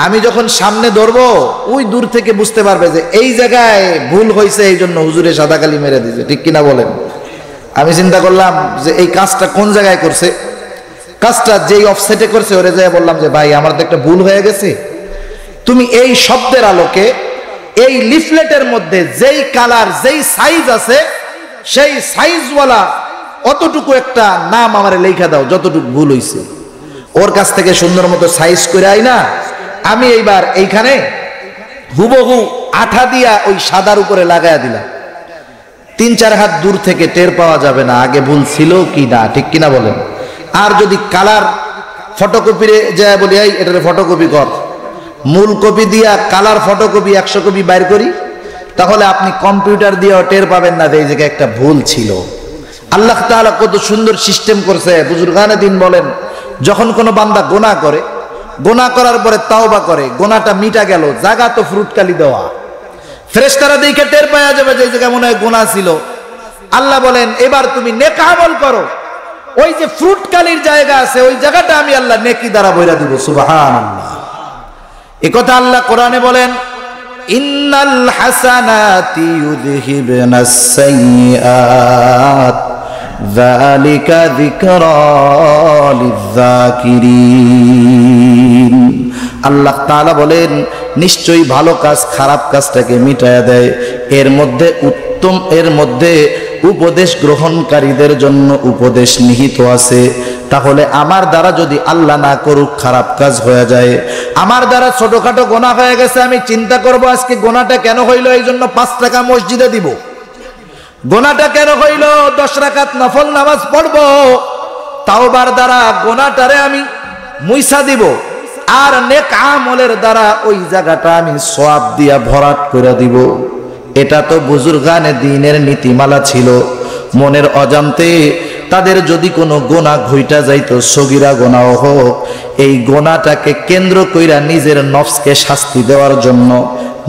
আমি যখন সামনে ধরবো ওই দূর থেকে বুঝতে পারবে যে এই জায়গায় ভুল হয়েছে, এই জন্য হুজুরে সাদা কালি মেরে দিয়েছে। ঠিক কিনা বলেন? আমি চিন্তা করলাম যে এই কাজটা কোন জায়গায় করছে, কাজটা যেই অফসেটে করছে ওরে যাই বললাম যে ভাই আমার তো একটা ভুল হয়ে গেছে, তুমি এই শব্দের আলোকে এই লিফলেটের মধ্যে যেই কালার যেই সাইজ আছে সেই সাইজওয়ালা অতটুকু একটা নাম আমারে লেখা দাও, যতটুকু ভুল হয়েছে। ওর কাছ থেকে সুন্দর মতো সাইজ করে আই না, আমি এইবার এইখানে হুবহু আঠা দিয়া ওই সাদার উপরে লাগাইয়া দিলাম। 3-4 হাত দূর থেকে টের পাওয়া যাবে না আগে ভুল ছিল কি না। ঠিক কিনা বলেন? আর যদি কালার ফটোকপিরে যায় বলি, এই এটারে ফটোকপি কর, মূল কপি দিয়া কালার ফটোকপি 100 কপি বাইর করি, তাহলে আপনি কম্পিউটার দিয়েও টের পাবেন না যে এই জায়গায় একটা ভুল ছিল। আল্লাহ তাআলা কত সুন্দর সিস্টেম করছে। বুজুর্গানে দিন বলেন, যখন কোনো বান্দা গোনাহ করে, গোনাহ করার পরে তাওবা করে, গোনাহটা মিটা গেল, জায়গা তো ফ্রুট কালি দেওয়া, ফেরেশতারা দেখে টের পাওয়া যাবে যে এই জায়গায় মনে হয় গোনাহ ছিল। আল্লাহ বলেন এবার তুমি নেক আমল করো, ওই যে ফ্রুট কালির জায়গা আছে ওই জায়গাটা আমি আল্লাহ নেকি দ্বারা বইরা দিব। সুবহানাল্লাহ। এই কথা আল্লাহ কোরআনে বলেন, ইন্নাল হাসানাতি ইউযহিবনাস সাইয়্যাত যালিকা যিকরা লিয-যাকিরিন। আল্লাহ তাআলা বলেন নিশ্চয়ই ভালো কাজ খারাপ কাজটাকে মিটায়া দেয়। এর মধ্যে উপদেশ গ্রহণকারীদের জন্য উপদেশ নিহিত আছে। তাহলে আমার দ্বারা যদি আল্লাহ না করুক খারাপ কাজ হয়ে যায়, আমার দ্বারা ছোটখাটো গোনাহ হয়ে গেছে, আমি চিন্তা করব আজকে গোনাহটা কেন হইল, এই জন্য 5 টাকা মসজিদে দিব। গোনাহটা কেন হইল, 10 রাকাত নফল নামাজ পড়ব, তাওবার দ্বারা গোনাহটারে আমি মুইসা দিব। আর নেক আমলের দ্বারা ওই জায়গাটা আমি সওয়াব দিয়া ভরাট করে দিব। এটা তো বুজুর্গানে দ্বীনের নীতিমালা ছিল। মনের অজান্তে তাদের যদি কোনো গোনাহ ঘইটা যাইতো, সগীরা গোনাহ হোক, এই গোনাহটাকে কেন্দ্র কইরা নিজের নফসকে শাস্তি দেওয়ার জন্য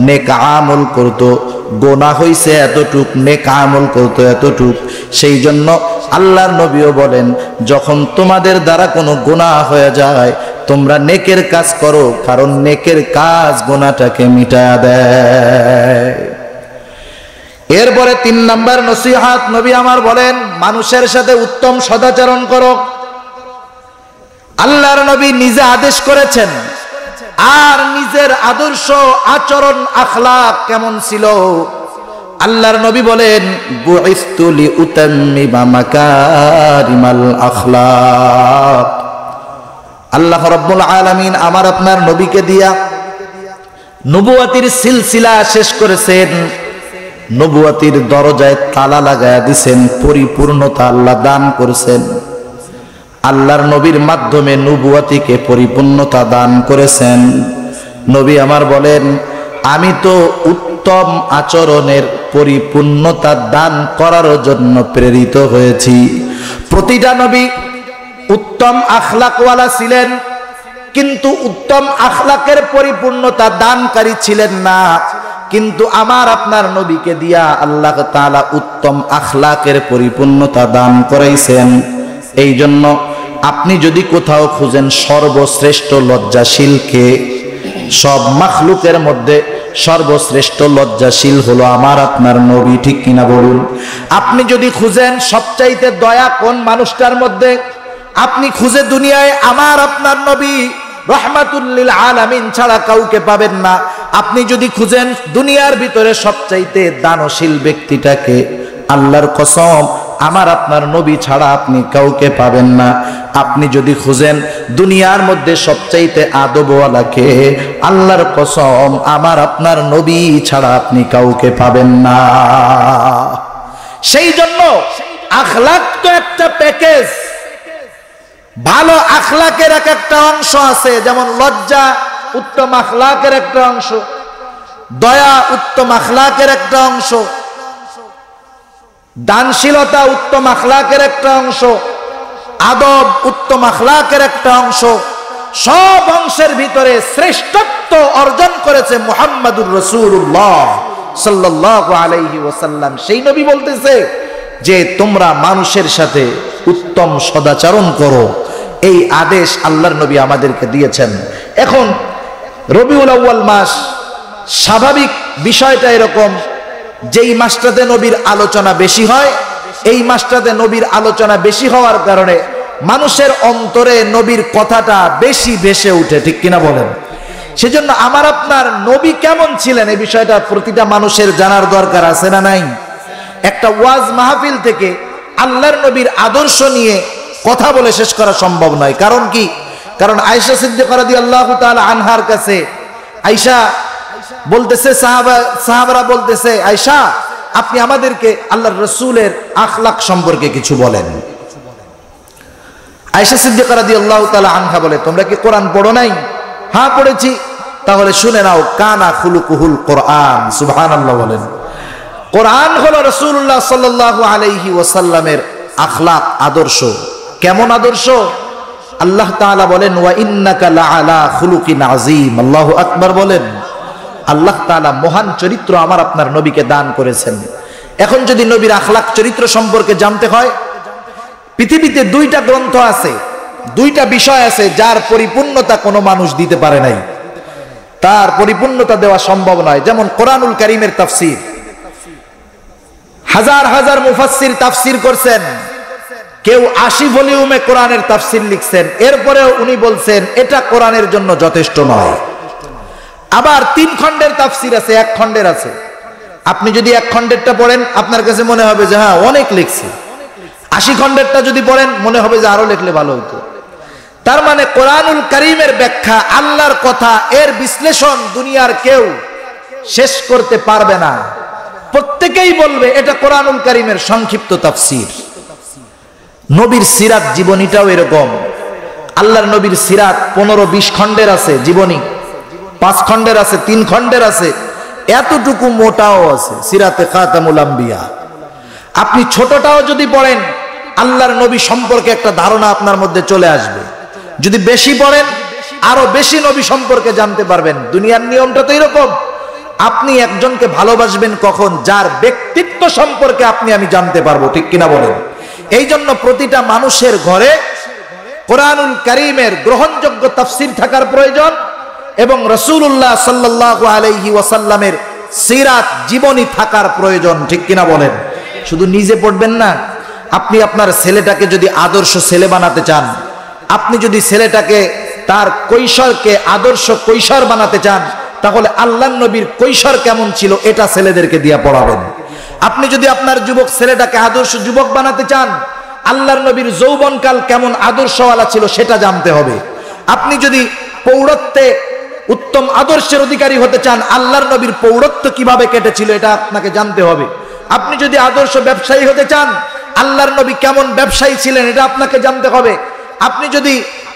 নেক আমল করত। গোনাহ হইছে এতটুক, নেক আমল করত এতটুক। সেই জন্য আল্লাহর নবীও বলেন, যখন তোমাদের দ্বারা কোনো গোনাহ হয়ে যায় তোমরা নেকের কাজ করো, কারণ নেকের কাজ গোনাহটাকে মিটায়া দেয়। এরপরে 3 নাম্বার নসিহত নবী আমার বলেন, মানুষের সাথে উত্তম সদাচরণ করো। আল্লাহর নবী নিজে আদেশ করেছেন, আর নিজের আদর্শ আচরণ আখলাক কেমন ছিল। আল্লাহর নবী বলেন, বুইসতু লিউতাম্মিমা মাকারিমাল আখলাক। আল্লাহ রাব্বুল আলামিন আমার আপনার নবীকে দিয়া নবুয়তির সিলসিলা শেষ করেছেন, নবুয়তির দরজায় তালা লাগায়া দিছেন, পরিপূর্ণতা আল্লাহ দান করেছেন। আল্লাহর নবীর মাধ্যমে নবুয়তিকে পরিপূর্ণতা দান করেছেন। নবী আমার বলেন, আমি তো উত্তম আচরণের পরিপূর্ণতা দান করার জন্য প্রেরিত হয়েছি। প্রতিটা নবী উত্তম আখলাকওয়ালা ছিলেন, কিন্তু উত্তম আখলাকের পরিপূর্ণতা দানকারী ছিলেন না। কিন্তু আমার আপনার নবীকে দিয়া আল্লাহ তাআলা উত্তম আখলাকের পরিপূর্ণতা দান করাইছেন। এই জন্য আপনি যদি কোথাও খুঁজেন সর্বশ্রেষ্ঠ লজ্জাশীলকে, সব মাখলুকের মধ্যে সর্বশ্রেষ্ঠ লজ্জাশীল হলো আমার আপনার নবী, ঠিক কিনা বলুন? আপনি যদি খুঁজেন সবচাইতে দয়া কোন মানুষটার মধ্যে, আপনি খুঁজে দুনিয়ায় আমার আপনার নবী রহমাতুল লিল আলামিন ছাড়া কাউকে পাবেন না। আপনি যদি খুঁজেন দুনিয়ার ভিতরে সবচাইতে দানশীল ব্যক্তিটাকে, আল্লাহর কসম আমার আপনার নবী ছাড়া আপনি কাউকে পাবেন না। আপনি যদি খুঁজেন দুনিয়ার মধ্যে সবচাইতে আদবওয়ালাকে, আল্লাহর কসম আমার আপনার নবী ছাড়া আপনি কাউকে পাবেন না। সেই জন্য আখলাক তো একটা প্যাকেজ, ভালো আখলাকের এক একটা অংশ আছে, যেমন লজ্জা উত্তম আখলাকের একটা অংশ, দয়া উত্তম আখলাকের একটা অংশ, দানশীলতা উত্তম আখলাকের একটা অংশ, আদব উত্তম আখলাকের একটা অংশ। সব অংশের ভিতরে শ্রেষ্ঠত্ব অর্জন করেছে মুহাম্মাদুর রাসূলুল্লাহ সাল্লাল্লাহু আলাইহি ওয়াসাল্লাম। সেই নবী বলতেছে যে তোমরা মানুষের সাথে উত্তম সদাচরণ করো, এই আদেশ আল্লাহর নবী আমাদেরকে দিয়েছেন। এখন রবিউল আউয়াল মাস, স্বাভাবিক বিষয়টা এরকম, যেই মাসটাতে নবীর আলোচনা বেশি হয়, এই মাসটাতে নবীর আলোচনা বেশি হওয়ার কারণে মানুষের অন্তরে নবীর কথাটা বেশি ভেসে উঠে, ঠিক কিনা বলেন? সেজন্য আমার আপনার নবী কেমন ছিলেন এই বিষয়টা প্রতিটা মানুষের জানার দরকার আছে না নাই? একটা ওয়াজ মাহফিল থেকে আল্লাহর নবীর আদর্শ নিয়ে কথা বলে শেষ করা সম্ভব নয়। কারণ কি? কারণ আয়েশা সিদ্দিকা রাদিয়াল্লাহু তাআলা আনহার কাছে আয়েশা বলতেছে, সাহাবারা বলতেছে, আয়েশা আপনি আমাদেরকে আল্লাহর রাসূলের আখলাক সম্পর্কে কিছু বলেন। আয়েশা সিদ্দিকা রাদিয়াল্লাহু তাআলা আনহা বলে, তোমরা কি কোরআন পড়ো নাই? হ্যাঁ পড়েছি। তাহলে শুনে নাও, কানা খুলুকুহুল কোরআন। সুবহানাল্লাহ বলেন। কোরআন হলো রাসূলুল্লাহ সাল্লাল্লাহু আলাইহি ওয়াসাল্লামের আখলাক, আদর্শ। কেমন আদর্শ? আল্লাহ তাআলা বলেন, ওয়া ইন্নাকা লাআলা খুলুকিন আযীম। আল্লাহু আকবার বলেন। আল্লাহ তাআলা মহান চরিত্র আমার আপনার নবীকে দান করেছেন। এখন যদি নবীর আখলাক চরিত্র সম্পর্কে জানতে হয়, পৃথিবীতে দুইটা গ্রন্থ আছে, দুইটা বিষয় আছে যার পরিপূর্ণতা কোনো মানুষ দিতে পারে নাই, তার পরিপূর্ণতা দেওয়া সম্ভব নয়। যেমন কোরআনুল কারীমের তাফসীর, হাজার হাজার মুফাসসির তাফসীর করছেন, কেউ 80 ভলিউমে কোরআনের তাফসীর লিখছেন, এরপরেও উনি বলছেন এটা কোরআনের জন্য যথেষ্ট নয়। আবার 3 খণ্ডের তাফসীর আছে, 1 খণ্ডের আছে। আপনি যদি 1 খণ্ডেরটা পড়েন আপনার কাছে মনে হবে যে হ্যাঁ অনেক লিখছে, 80 খণ্ডেরটা যদি পড়েন মনে হবে যে আরো লিখলে ভালো হতো। তার মানে কোরআনুল কারীমের ব্যাখ্যা, আল্লাহর কথা, এর বিশ্লেষণ দুনিয়ার কেউ শেষ করতে পারবে না। প্রত্যেকেই বলবে এটা কোরআনুল কারীমের সংক্ষিপ্ত তাফসীর। নবীর সিরাত জীবনীটাও এরকম। আল্লাহর নবীর সিরাত 15-20 খণ্ডের আছে, জীবনী 5 খণ্ডের আছে, 3 খণ্ডের আছে, এতটুকু মোটাও আছে সিরাতে খাতামুল আম্বিয়া। আপনি ছোটটাও যদি পড়েন আল্লাহর নবী সম্পর্কে একটা ধারণা আপনার মধ্যে চলে আসবে। যদি বেশি পড়েন আরো বেশি নবী সম্পর্কে জানতে পারবেন। দুনিয়ার নিয়মটা তো এরকম, আপনি একজনকে ভালোবাসবেন কখন? যার ব্যক্তিত্ব সম্পর্কে আপনি আমি জানতে পারবো, ঠিক কিনা বলেন? এই জন্য প্রতিটা মানুষের ঘরে কোরআনুল কারীমের গ্রহণযোগ্য তাফসীর থাকার প্রয়োজন এবং রাসূলুল্লাহ সাল্লাল্লাহু আলাইহি ওয়াসাল্লামের সিরাত জীবনী থাকার প্রয়োজন, ঠিক কিনা বলেন? শুধু নিজে পড়বেন না, আপনি আপনার ছেলেটাকে যদি আদর্শ ছেলে বানাতে চান, আপনি যদি ছেলেটাকে তার কৈশোরকে আদর্শ কৈশোর বানাতে চান, তাহলে আল্লাহর নবীর কৈশোর কেমন ছিল এটা ছেলেদেরকে দিয়ে পড়াবেন। আপনি যদি আপনার যুবক ছেলেটাকে আদর্শ যুবক বানাতে চান, আল্লাহর নবীর যৌবনকাল কেমন আদর্শওয়ালা ছিল সেটা জানতে হবে। আপনি যদি পৌরত্বে উত্তম আদর্শের অধিকারী হতে চান, আল্লাহর নবীর পৌরত্ব কিভাবে কেটেছিল এটা আপনাকে জানতে হবে। আপনি যদি আদর্শ ব্যবসায়ী হতে চান, আল্লাহর নবী কেমন ব্যবসায়ী ছিলেন এটা আপনাকে জানতে হবে। আপনি যদি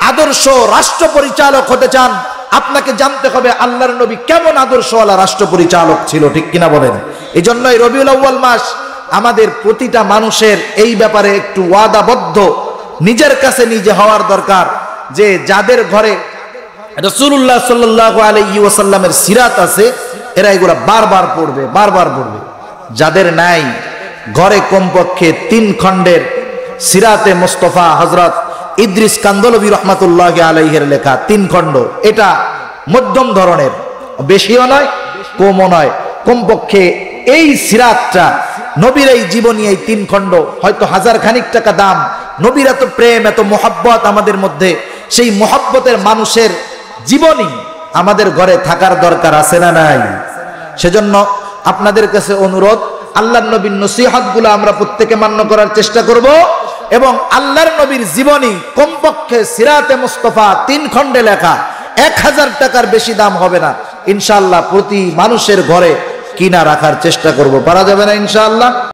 আদর্শ রাষ্ট্র পরিচালক হতে চান, আপনাকে জানতে হবে আল্লাহর নবী কেমন আদর্শওয়ালা রাষ্ট্র পরিচালক ছিল, ঠিক কিনা বলেন? এই জন্যই রবিউল আউয়াল মাস আমাদের প্রতিটা মানুষের এই ব্যাপারে একটু ওয়াদাবদ্ধ, নিজের কাছে নিজে হওয়ার দরকার যে যাদের ঘরে রাসূলুল্লাহ সাল্লাল্লাহু আলাইহি ওয়াসাল্লামের সিরাত আছে এরা এগুলা বারবার পড়বে, বারবার পড়বে। যাদের নাই ঘরে কমপক্ষে 3 খণ্ডের সিরাতে মুস্তাফা হযরত ইদ্রিস কান্দলবী রহমাতুল্লাহি আলাইহির লেখা 3 খণ্ড, এটা মধ্যম ধরনের, বেশিও নয় কমও নয়, কমপক্ষে এই সিরাতটা নবীর এই জীবনী, এই 3 খণ্ড হয়তো 1000 খানিক টাকা দাম। নবীর এত প্রেম, এত মোহাব্বত আমাদের মধ্যে, সেই মোহাব্বতের মানুষের জীবনী আমাদের ঘরে থাকার দরকার আছে না নাই? সেজন্য আপনাদের কাছে অনুরোধ, আল্লাহর নবীর নসিহতগুলো আমরা প্রত্যেকে মান্য করার চেষ্টা করব এবং আল্লাহর নবীর জীবনী কমপক্ষে সিরাতে মুস্তাফা 3 খণ্ডে লেখা, 1000 টাকার বেশি দাম হবে না, ইনশাআল্লাহ প্রতি মানুষের ঘরে কিনা রাখার চেষ্টা করব। পারা যাবে না ইনশাআল্লাহ?